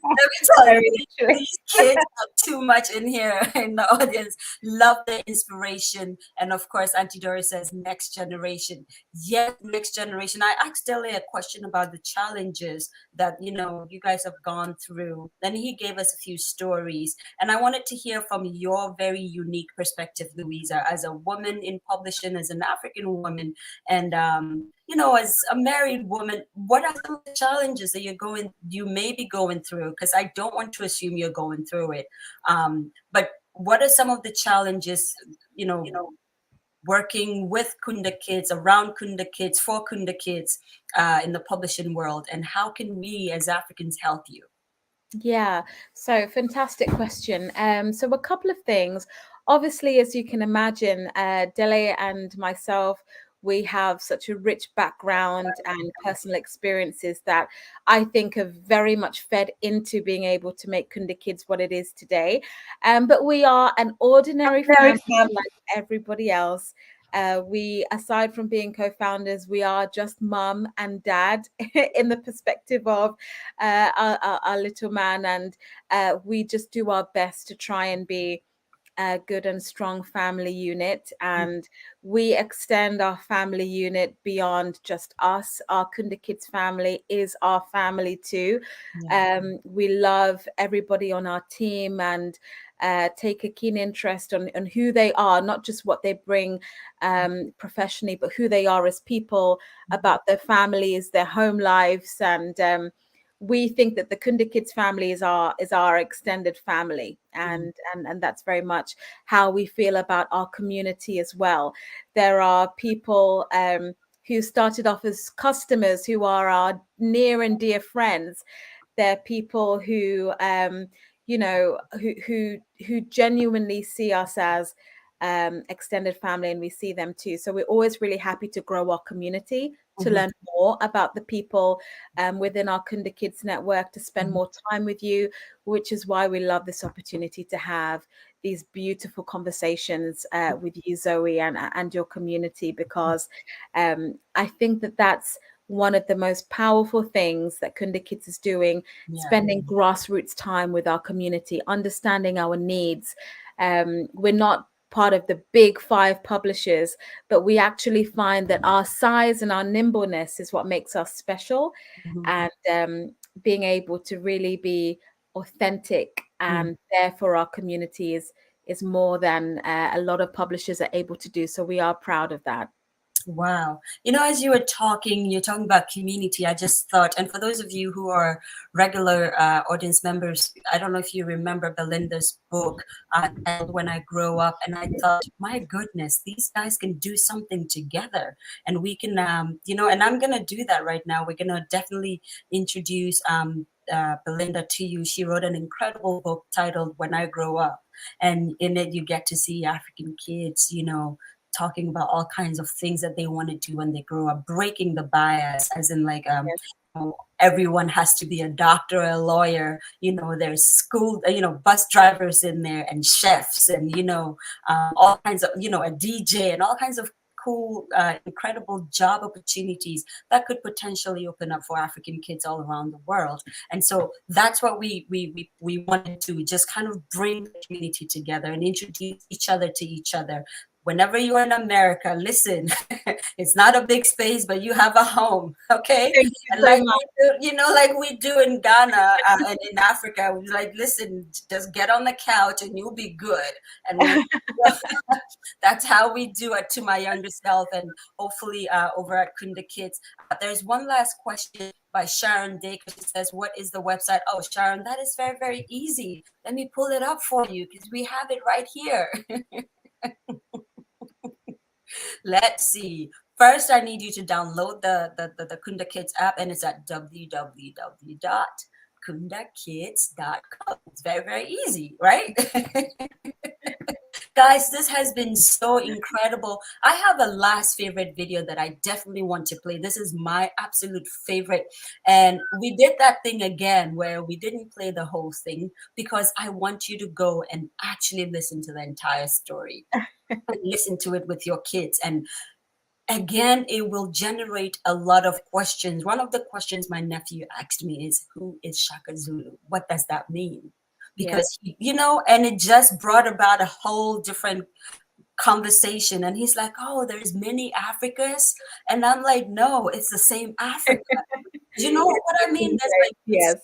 Let me tell you, these kids are too much in here in the audience. Love the inspiration. And of course, Auntie Doris says next generation. Yes, next generation. I asked Dele a question about the challenges that, you guys have gone through. Then he gave us a few stories. And I wanted to hear from your very unique perspective, Louisa, as a woman in publishing, as an African woman, and as a married woman. What are some of the challenges that you may be going through? Because I don't want to assume you're going through it. But what are some of the challenges, working with Kunda Kids, around Kunda Kids, for Kunda Kids in the publishing world? And how can we as Africans help you? Yeah, so fantastic question. So a couple of things. Obviously, as you can imagine, Dele and myself, we have such a rich background and personal experiences that I think have very much fed into being able to make Kunda Kids what it is today. But we are an ordinary family like everybody else. We, aside from being co-founders, we are just mum and dad in the perspective of our little man, and we just do our best to try and be a good and strong family unit, and we extend our family unit beyond just us. Our Kunda Kids family is our family too. We love everybody on our team and take a keen interest on who they are, not just what they bring professionally, but who they are as people, about their families, their home lives. And we think that the Kunda Kids family is our extended family, and that's very much how we feel about our community as well. There are people who started off as customers who are our near and dear friends. They're people who who genuinely see us as extended family, and we see them too. So we're always really happy to grow our community, to learn more about the people within our Kunda Kids network, to spend more time with you, which is why we love this opportunity to have these beautiful conversations with you, Zoe, and your community, because I think that that's one of the most powerful things that Kunda Kids is doing, spending grassroots time with our community, understanding our needs. We're not part of the big 5 publishers, but we actually find that our size and our nimbleness is what makes us special. And being able to really be authentic and there for our community is more than a lot of publishers are able to do. So we are proud of that. Wow. As you're talking about community, I just thought, and for those of you who are regular audience members, I don't know if you remember Belinda's book, When I Grow Up, and I thought, my goodness, these guys can do something together, and we can, and I'm going to do that right now. We're going to definitely introduce Belinda to you. She wrote an incredible book titled When I Grow Up, and in it you get to see African kids, talking about all kinds of things that they want to do when they grow up, breaking the bias, as in like everyone has to be a doctor or a lawyer. There's school, bus drivers in there, and chefs, and all kinds of, a DJ, and all kinds of cool, incredible job opportunities that could potentially open up for African kids all around the world. And so that's what we wanted to just kind of bring the community together and introduce each other to each other. whenever you're in America, listen, it's not a big space, but you have a home, okay? Thank you And so like much. we do, like we do in Ghana and in Africa, we like, listen, just get on the couch and you'll be good. And that's how we do it to my younger self, and hopefully over at Kunda Kids. There's one last question by Sharon Dacre. She says, what is the website? Oh, Sharon, that is very, very easy. Let me pull it up for you because we have it right here. Let's see. First, I need you to download the Kunda Kids app, and it's at www.kundakids.com. It's very, very easy, right? Guys, this has been so incredible. I have a last favorite video that I definitely want to play. This is my absolute favorite. And we did that thing again where we didn't play the whole thing because I want you to go and actually listen to the entire story. Listen to it with your kids. And again, it will generate a lot of questions. One of the questions my nephew asked me is, who is Shaka Zulu? What does that mean? Because, and it just brought about a whole different conversation. And he's like, oh, there's many Africas. And I'm like, no, it's the same Africa. You know what I mean? That's like, yes.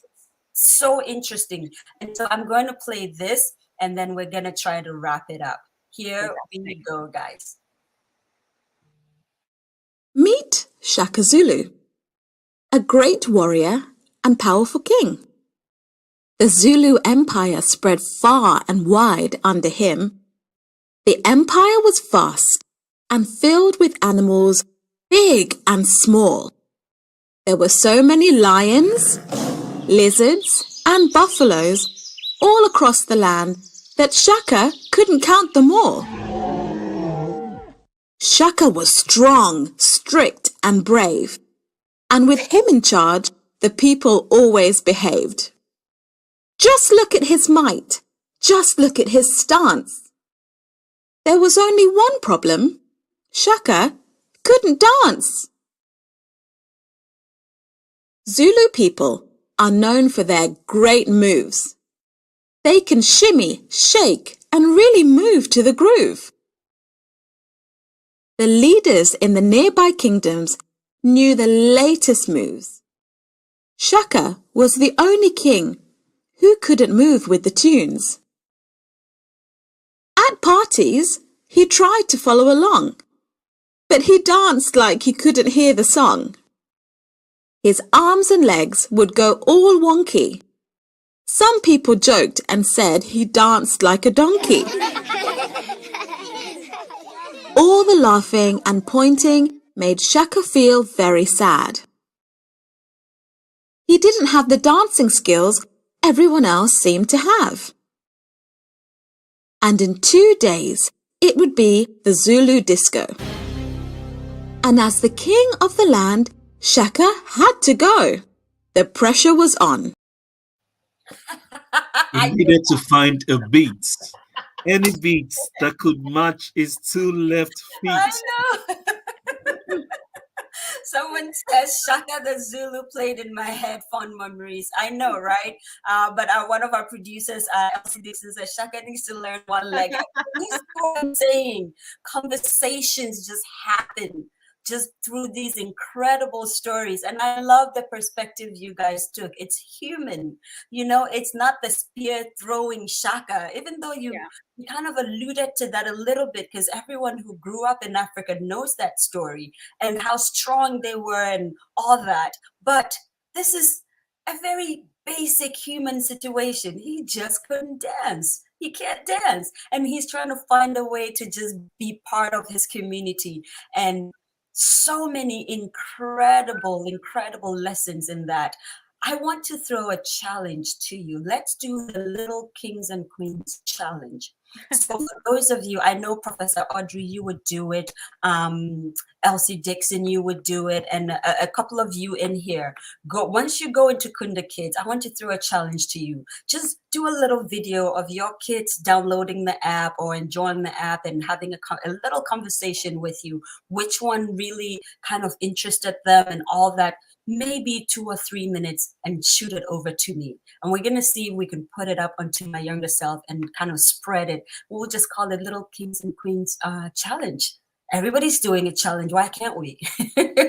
So interesting. And so I'm going to play this, and then we're going to try to wrap it up. Here we go, guys. Meet Shaka Zulu, a great warrior and powerful king. The Zulu Empire spread far and wide under him. The empire was vast and filled with animals big and small. There were so many lions, lizards, and buffaloes all across the land that Shaka couldn't count them all. Shaka was strong, strict, and brave, and with him in charge, the people always behaved. Just look at his might. Just look at his stance. There was only one problem. Shaka couldn't dance. Zulu people are known for their great moves. They can shimmy, shake, and really move to the groove. The leaders in the nearby kingdoms knew the latest moves. Shaka was the only king who couldn't move with the tunes. At parties, he tried to follow along, but he danced like he couldn't hear the song. His arms and legs would go all wonky. Some people joked and said he danced like a donkey. All the laughing and pointing made Shaka feel very sad. He didn't have the dancing skills everyone else seemed to have. And in 2 days, it would be the Zulu disco. And as the king of the land, Shaka had to go. The pressure was on. He needed to find a beat. Any beat that could match his two left feet. I know. Someone says Shaka the Zulu played in my head, fond memories. I know, right? But one of our producers, Elsie Dixon, says Shaka needs to learn one leg. That's what I'm saying. Conversations just happen just through these incredible stories. And I love the perspective you guys took. It's human. It's not the spear throwing Shaka, even though you kind of alluded to that a little bit, because everyone who grew up in Africa knows that story and how strong they were and all that. But this is a very basic human situation. He just couldn't dance. He can't dance. And he's trying to find a way to just be part of his community. And so many incredible lessons in that. I want to throw a challenge to you. Let's do the Little Kings and Queens challenge. So for those of you, I know Professor Audrey, you would do it. Elsie Dixon, you would do it. And a couple of you in here. Once you go into Kunda Kids, I want to throw a challenge to you. Just do a little video of your kids downloading the app or enjoying the app and having a little conversation with you. Which one really kind of interested them and all that. maybe 2 or 3 minutes and shoot it over to me. And we're going to see if we can put it up onto my younger self and kind of spread it. We'll just call it Little Kings and Queens Challenge. Everybody's doing a challenge. Why can't we?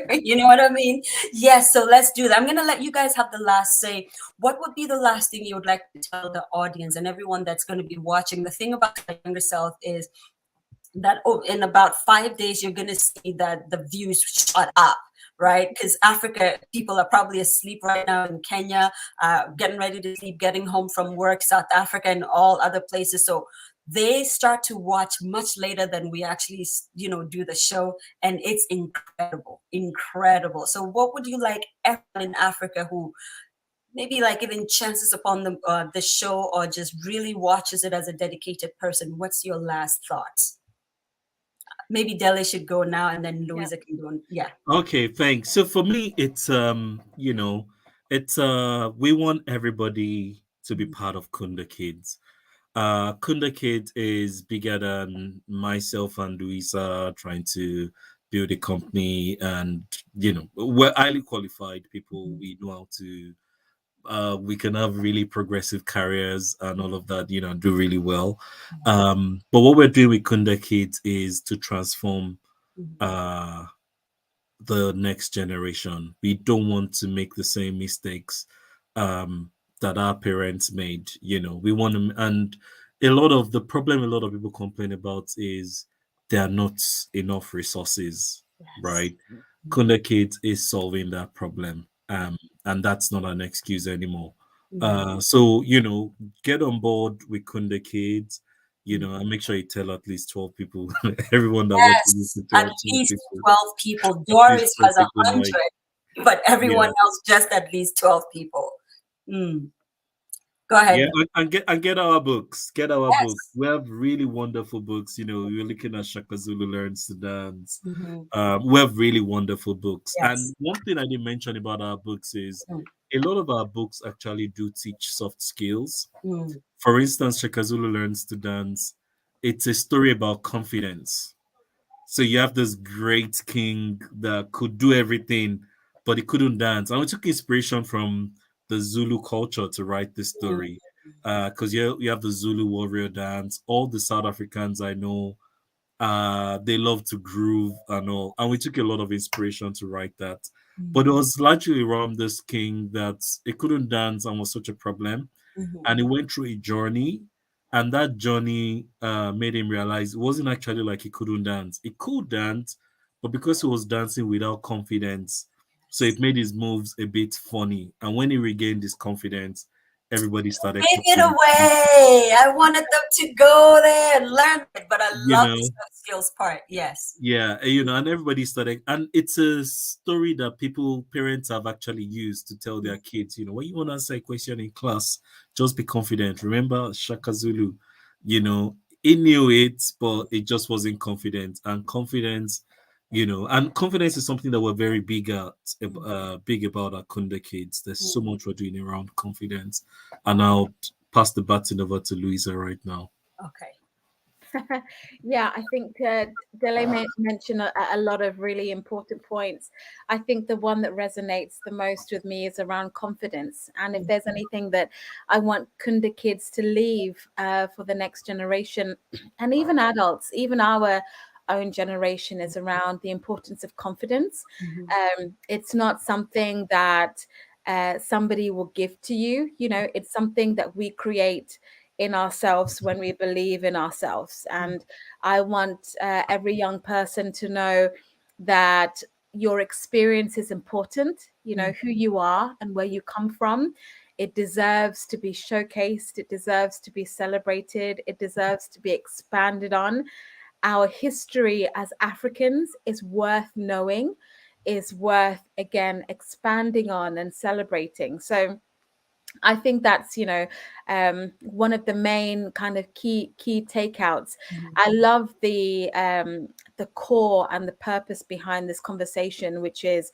You know what I mean? Yes, so let's do that. I'm going to let you guys have the last say. What would be the last thing you would like to tell the audience and everyone that's going to be watching? The thing about my younger self is that in about 5 days, you're going to see that the views shot up, right? Because Africa, people are probably asleep right now in Kenya, getting ready to sleep, getting home from work, South Africa, and all other places. So they start to watch much later than we actually, do the show. And it's incredible. So what would you like everyone in Africa who maybe like giving chances upon the show or just really watches it as a dedicated person? What's your last thoughts? Maybe Dele should go now and then Louisa can go. Yeah. Okay, thanks. So for me, it's it's we want everybody to be part of Kunda Kids. Kunda Kids is bigger than myself and Louisa trying to build a company, and we're highly qualified people. We know how to we can have really progressive careers and all of that, do really well. But what we're doing with Kunda Kids is to transform the next generation. We don't want to make the same mistakes that our parents made. We want to, and a lot of the problem a lot of people complain about is there are not enough resources, right? Kunda Kids is solving that problem. And that's not an excuse anymore. So, get on board with Kunda Kids, and make sure you tell at least 12 people, everyone that watches this to tell at 12 least people. 12 people. Doris has 100, but everyone Yeah. else just at least 12 people. Go ahead. Yeah, and get our books. Get our Yes. books. We have really wonderful books. We're looking at Shaka Zulu Learns to Dance. We have really wonderful books. Yes. And one thing I didn't mention about our books is a lot of our books actually do teach soft skills. For instance, Shaka Zulu Learns to Dance. It's a story about confidence. So you have this great king that could do everything, but he couldn't dance. And we took inspiration from the Zulu culture to write this story. Because you have the Zulu warrior dance. All the South Africans I know, they love to groove and all. And we took a lot of inspiration to write that. But it was largely around this king that he couldn't dance and was such a problem. And he went through a journey. And that journey made him realize it wasn't actually like he couldn't dance. He could dance, but because he was dancing without confidence, so it made his moves a bit funny. And when he regained his confidence, everybody started. Take it away. I wanted them to go there and learn it, but I love the soft skills part. Yes. Yeah, and everybody started, and it's a story that parents have actually used to tell their kids, when you want to answer a question in class, just be confident. Remember Shaka Zulu, he knew it, but it just wasn't confident. And confidence, and confidence is something that we're very big about at Kunda Kids. There's so much we're doing around confidence. And I'll pass the baton over to Louisa right now. Okay. Yeah, I think Dele mentioned a lot of really important points. I think the one that resonates the most with me is around confidence. And if there's anything that I want Kunda Kids to leave for the next generation, and even adults, even our own generation, is around the importance of confidence. It's not something that somebody will give to you. It's something that we create in ourselves when we believe in ourselves. And I want every young person to know that your experience is important. Who you are and where you come from. It deserves to be showcased. It deserves to be celebrated. It deserves to be expanded on. Our history as Africans is worth knowing, is worth, again, expanding on and celebrating. So I think that's, one of the main kind of key takeouts. I love the core and the purpose behind this conversation, which is,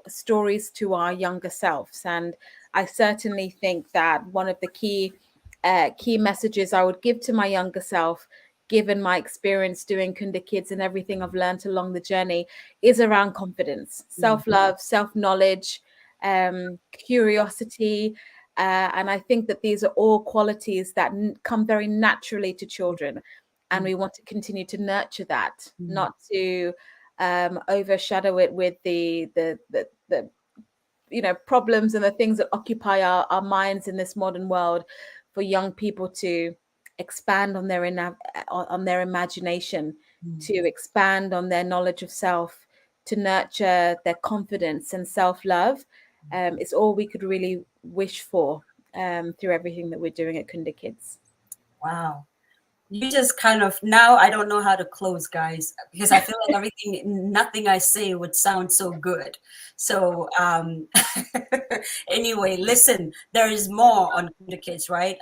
stories to our younger selves. And I certainly think that one of the key messages I would give to my younger self given my experience doing Kunda Kids and everything I've learned along the journey, is around confidence, self-love, self-knowledge, curiosity. And I think that these are all qualities that come very naturally to children. And we want to continue to nurture that, not to overshadow it with the problems and the things that occupy our minds in this modern world, for young people to expand on their imagination, to expand on their knowledge of self, to nurture their confidence and self-love. It's all we could really wish for through everything that we're doing at Kunda Kids. Wow. You just kind of, now I don't know how to close, guys, because I feel like nothing I say would sound so good. So anyway, listen, there is more on Kunda Kids, right?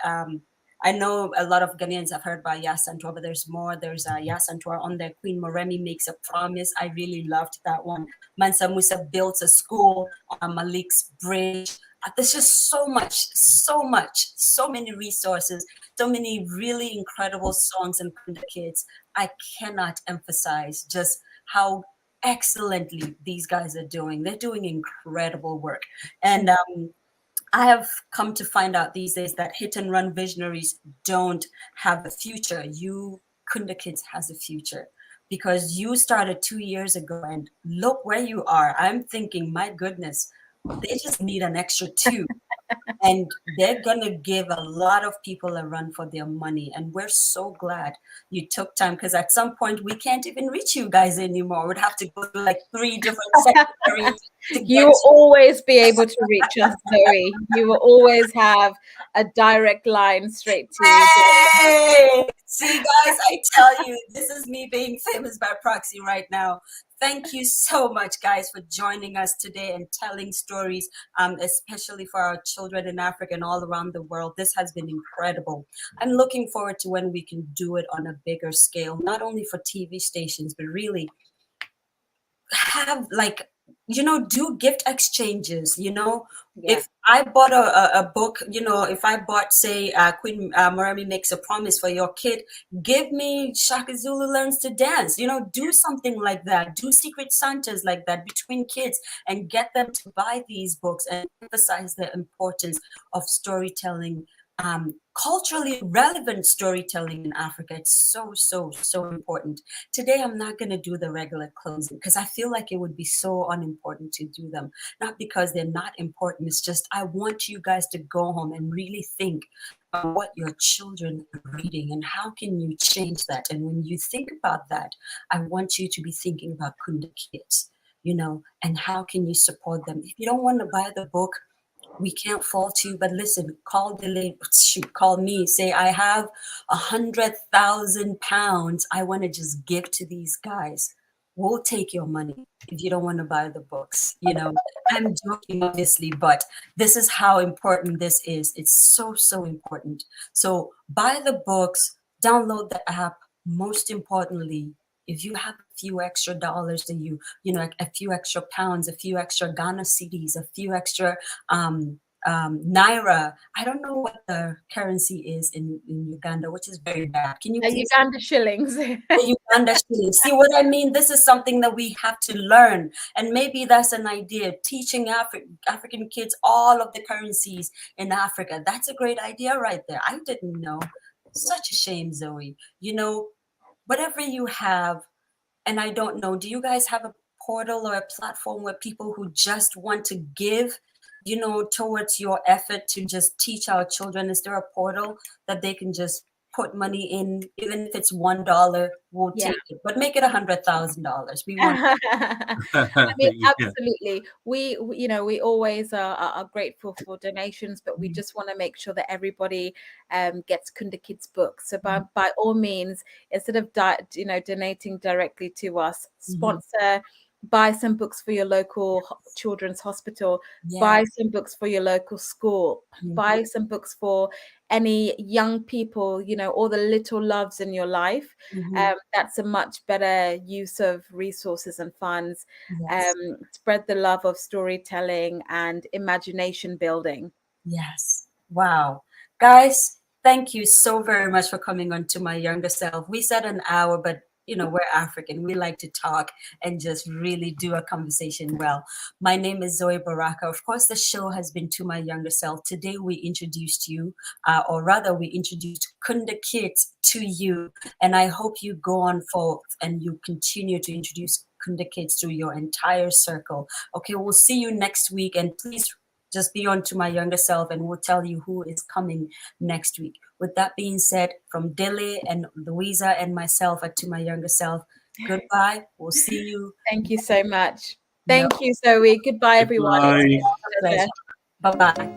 I know a lot of Ghanaians have heard about Yasantua, but there's more. There's Yasantua on there. Queen Moremi Makes a Promise. I really loved that one. Mansa Musa built a school on Malik's Bridge. There's just so many resources, so many really incredible songs in Kunda Kids. I cannot emphasize just how excellently these guys are doing. They're doing incredible work. And I have come to find out these days that hit and run visionaries don't have a future. Kunda Kids has a future, because you started 2 years ago and look where you are. I'm thinking, my goodness, they just need an extra 2. And they're going to give a lot of people a run for their money. And we're so glad you took time, because at some point we can't even reach you guys anymore. We'd have to go through like 3 different secretaries. You will always be able to reach us, Zoe. You will always have a direct line straight to you. Hey! See, guys, I tell you, this is me being famous by proxy right now. Thank you so much, guys, for joining us today and telling stories, especially for our children in Africa and all around the world. This has been incredible. I'm looking forward to when we can do it on a bigger scale, not only for TV stations, but really have do gift exchanges. If I bought a book, if I bought, say, Queen Moremi Makes a Promise for your kid, give me Shaka Zulu Learns to Dance. Do something like that. Do Secret Santas like that between kids, and get them to buy these books and emphasize the importance of storytelling, culturally relevant storytelling in Africa. It's so important. Today, I'm not going to do the regular closing, because I feel like it would be so unimportant to do them. Not because they're not important. It's just I want you guys to go home and really think about what your children are reading and how can you change that. And when you think about that, I want you to be thinking about Kunda Kids, and how can you support them. If you don't want to buy the book, we can't fault you, but listen, call me, say, I have 100,000 pounds I want to just give to these guys. We'll take your money if you don't want to buy the books. I'm joking, obviously, but this is how important this is. It's so important. So buy the books, download the app. Most importantly, if you have a few extra dollars to a few extra pounds, a few extra Ghana cedis, a few extra naira. I don't know what the currency is in Uganda, which is very bad. Can you please? Uganda shillings. The Uganda shillings. See what I mean? This is something that we have to learn. And maybe that's an idea, teaching African kids all of the currencies in Africa. That's a great idea right there. I didn't know. Such a shame, Zoe. Whatever you have, and I don't know, do you guys have a portal or a platform where people who just want to give, towards your effort to just teach our children? Is there a portal that they can just put money in, even if it's $1, we'll take it, but make it $100,000. We want. I mean, absolutely. We always are grateful for donations, but we just want to make sure that everybody gets Kunda Kids books. So by all means, instead of donating directly to us, sponsor. Buy some books for your local children's hospital. Buy some books for your local school. Buy some books for any young people, all the little loves in your life. That's a much better use of resources and funds. Spread the love of storytelling and imagination building. Yes. Wow. Guys, Thank you so very much for coming on to My Younger Self. We said an hour, but you know, we're African. We like to talk and just really do a conversation well. My name is Zoe Baraka. Of course, the show has been To My Younger Self. Today, we introduced you, or rather, we introduced Kunda Kids to you. And I hope you go on forth and you continue to introduce Kunda Kids to your entire circle. Okay, we'll see you next week. And please just be on To My Younger Self and we'll tell you who is coming next week. With that being said, from Dele and Louisa and myself at To My Younger Self, goodbye. We'll see you. Thank you so much. Thank you, Zoe. Goodbye, everyone. Bye. Bye-bye.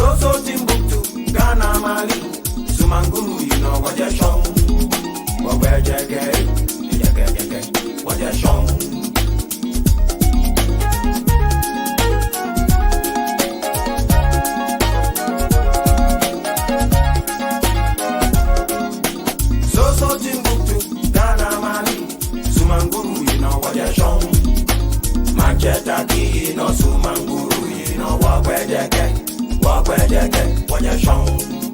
So Timbuktu, Ghana, Mali, Sumanguru, you know what you're shown. Where what you're shown. So Timbuktu, Ghana, Mali, Sumanguru, you know what you're shown. Manchester, you know Sumanguru, you know what you're shown.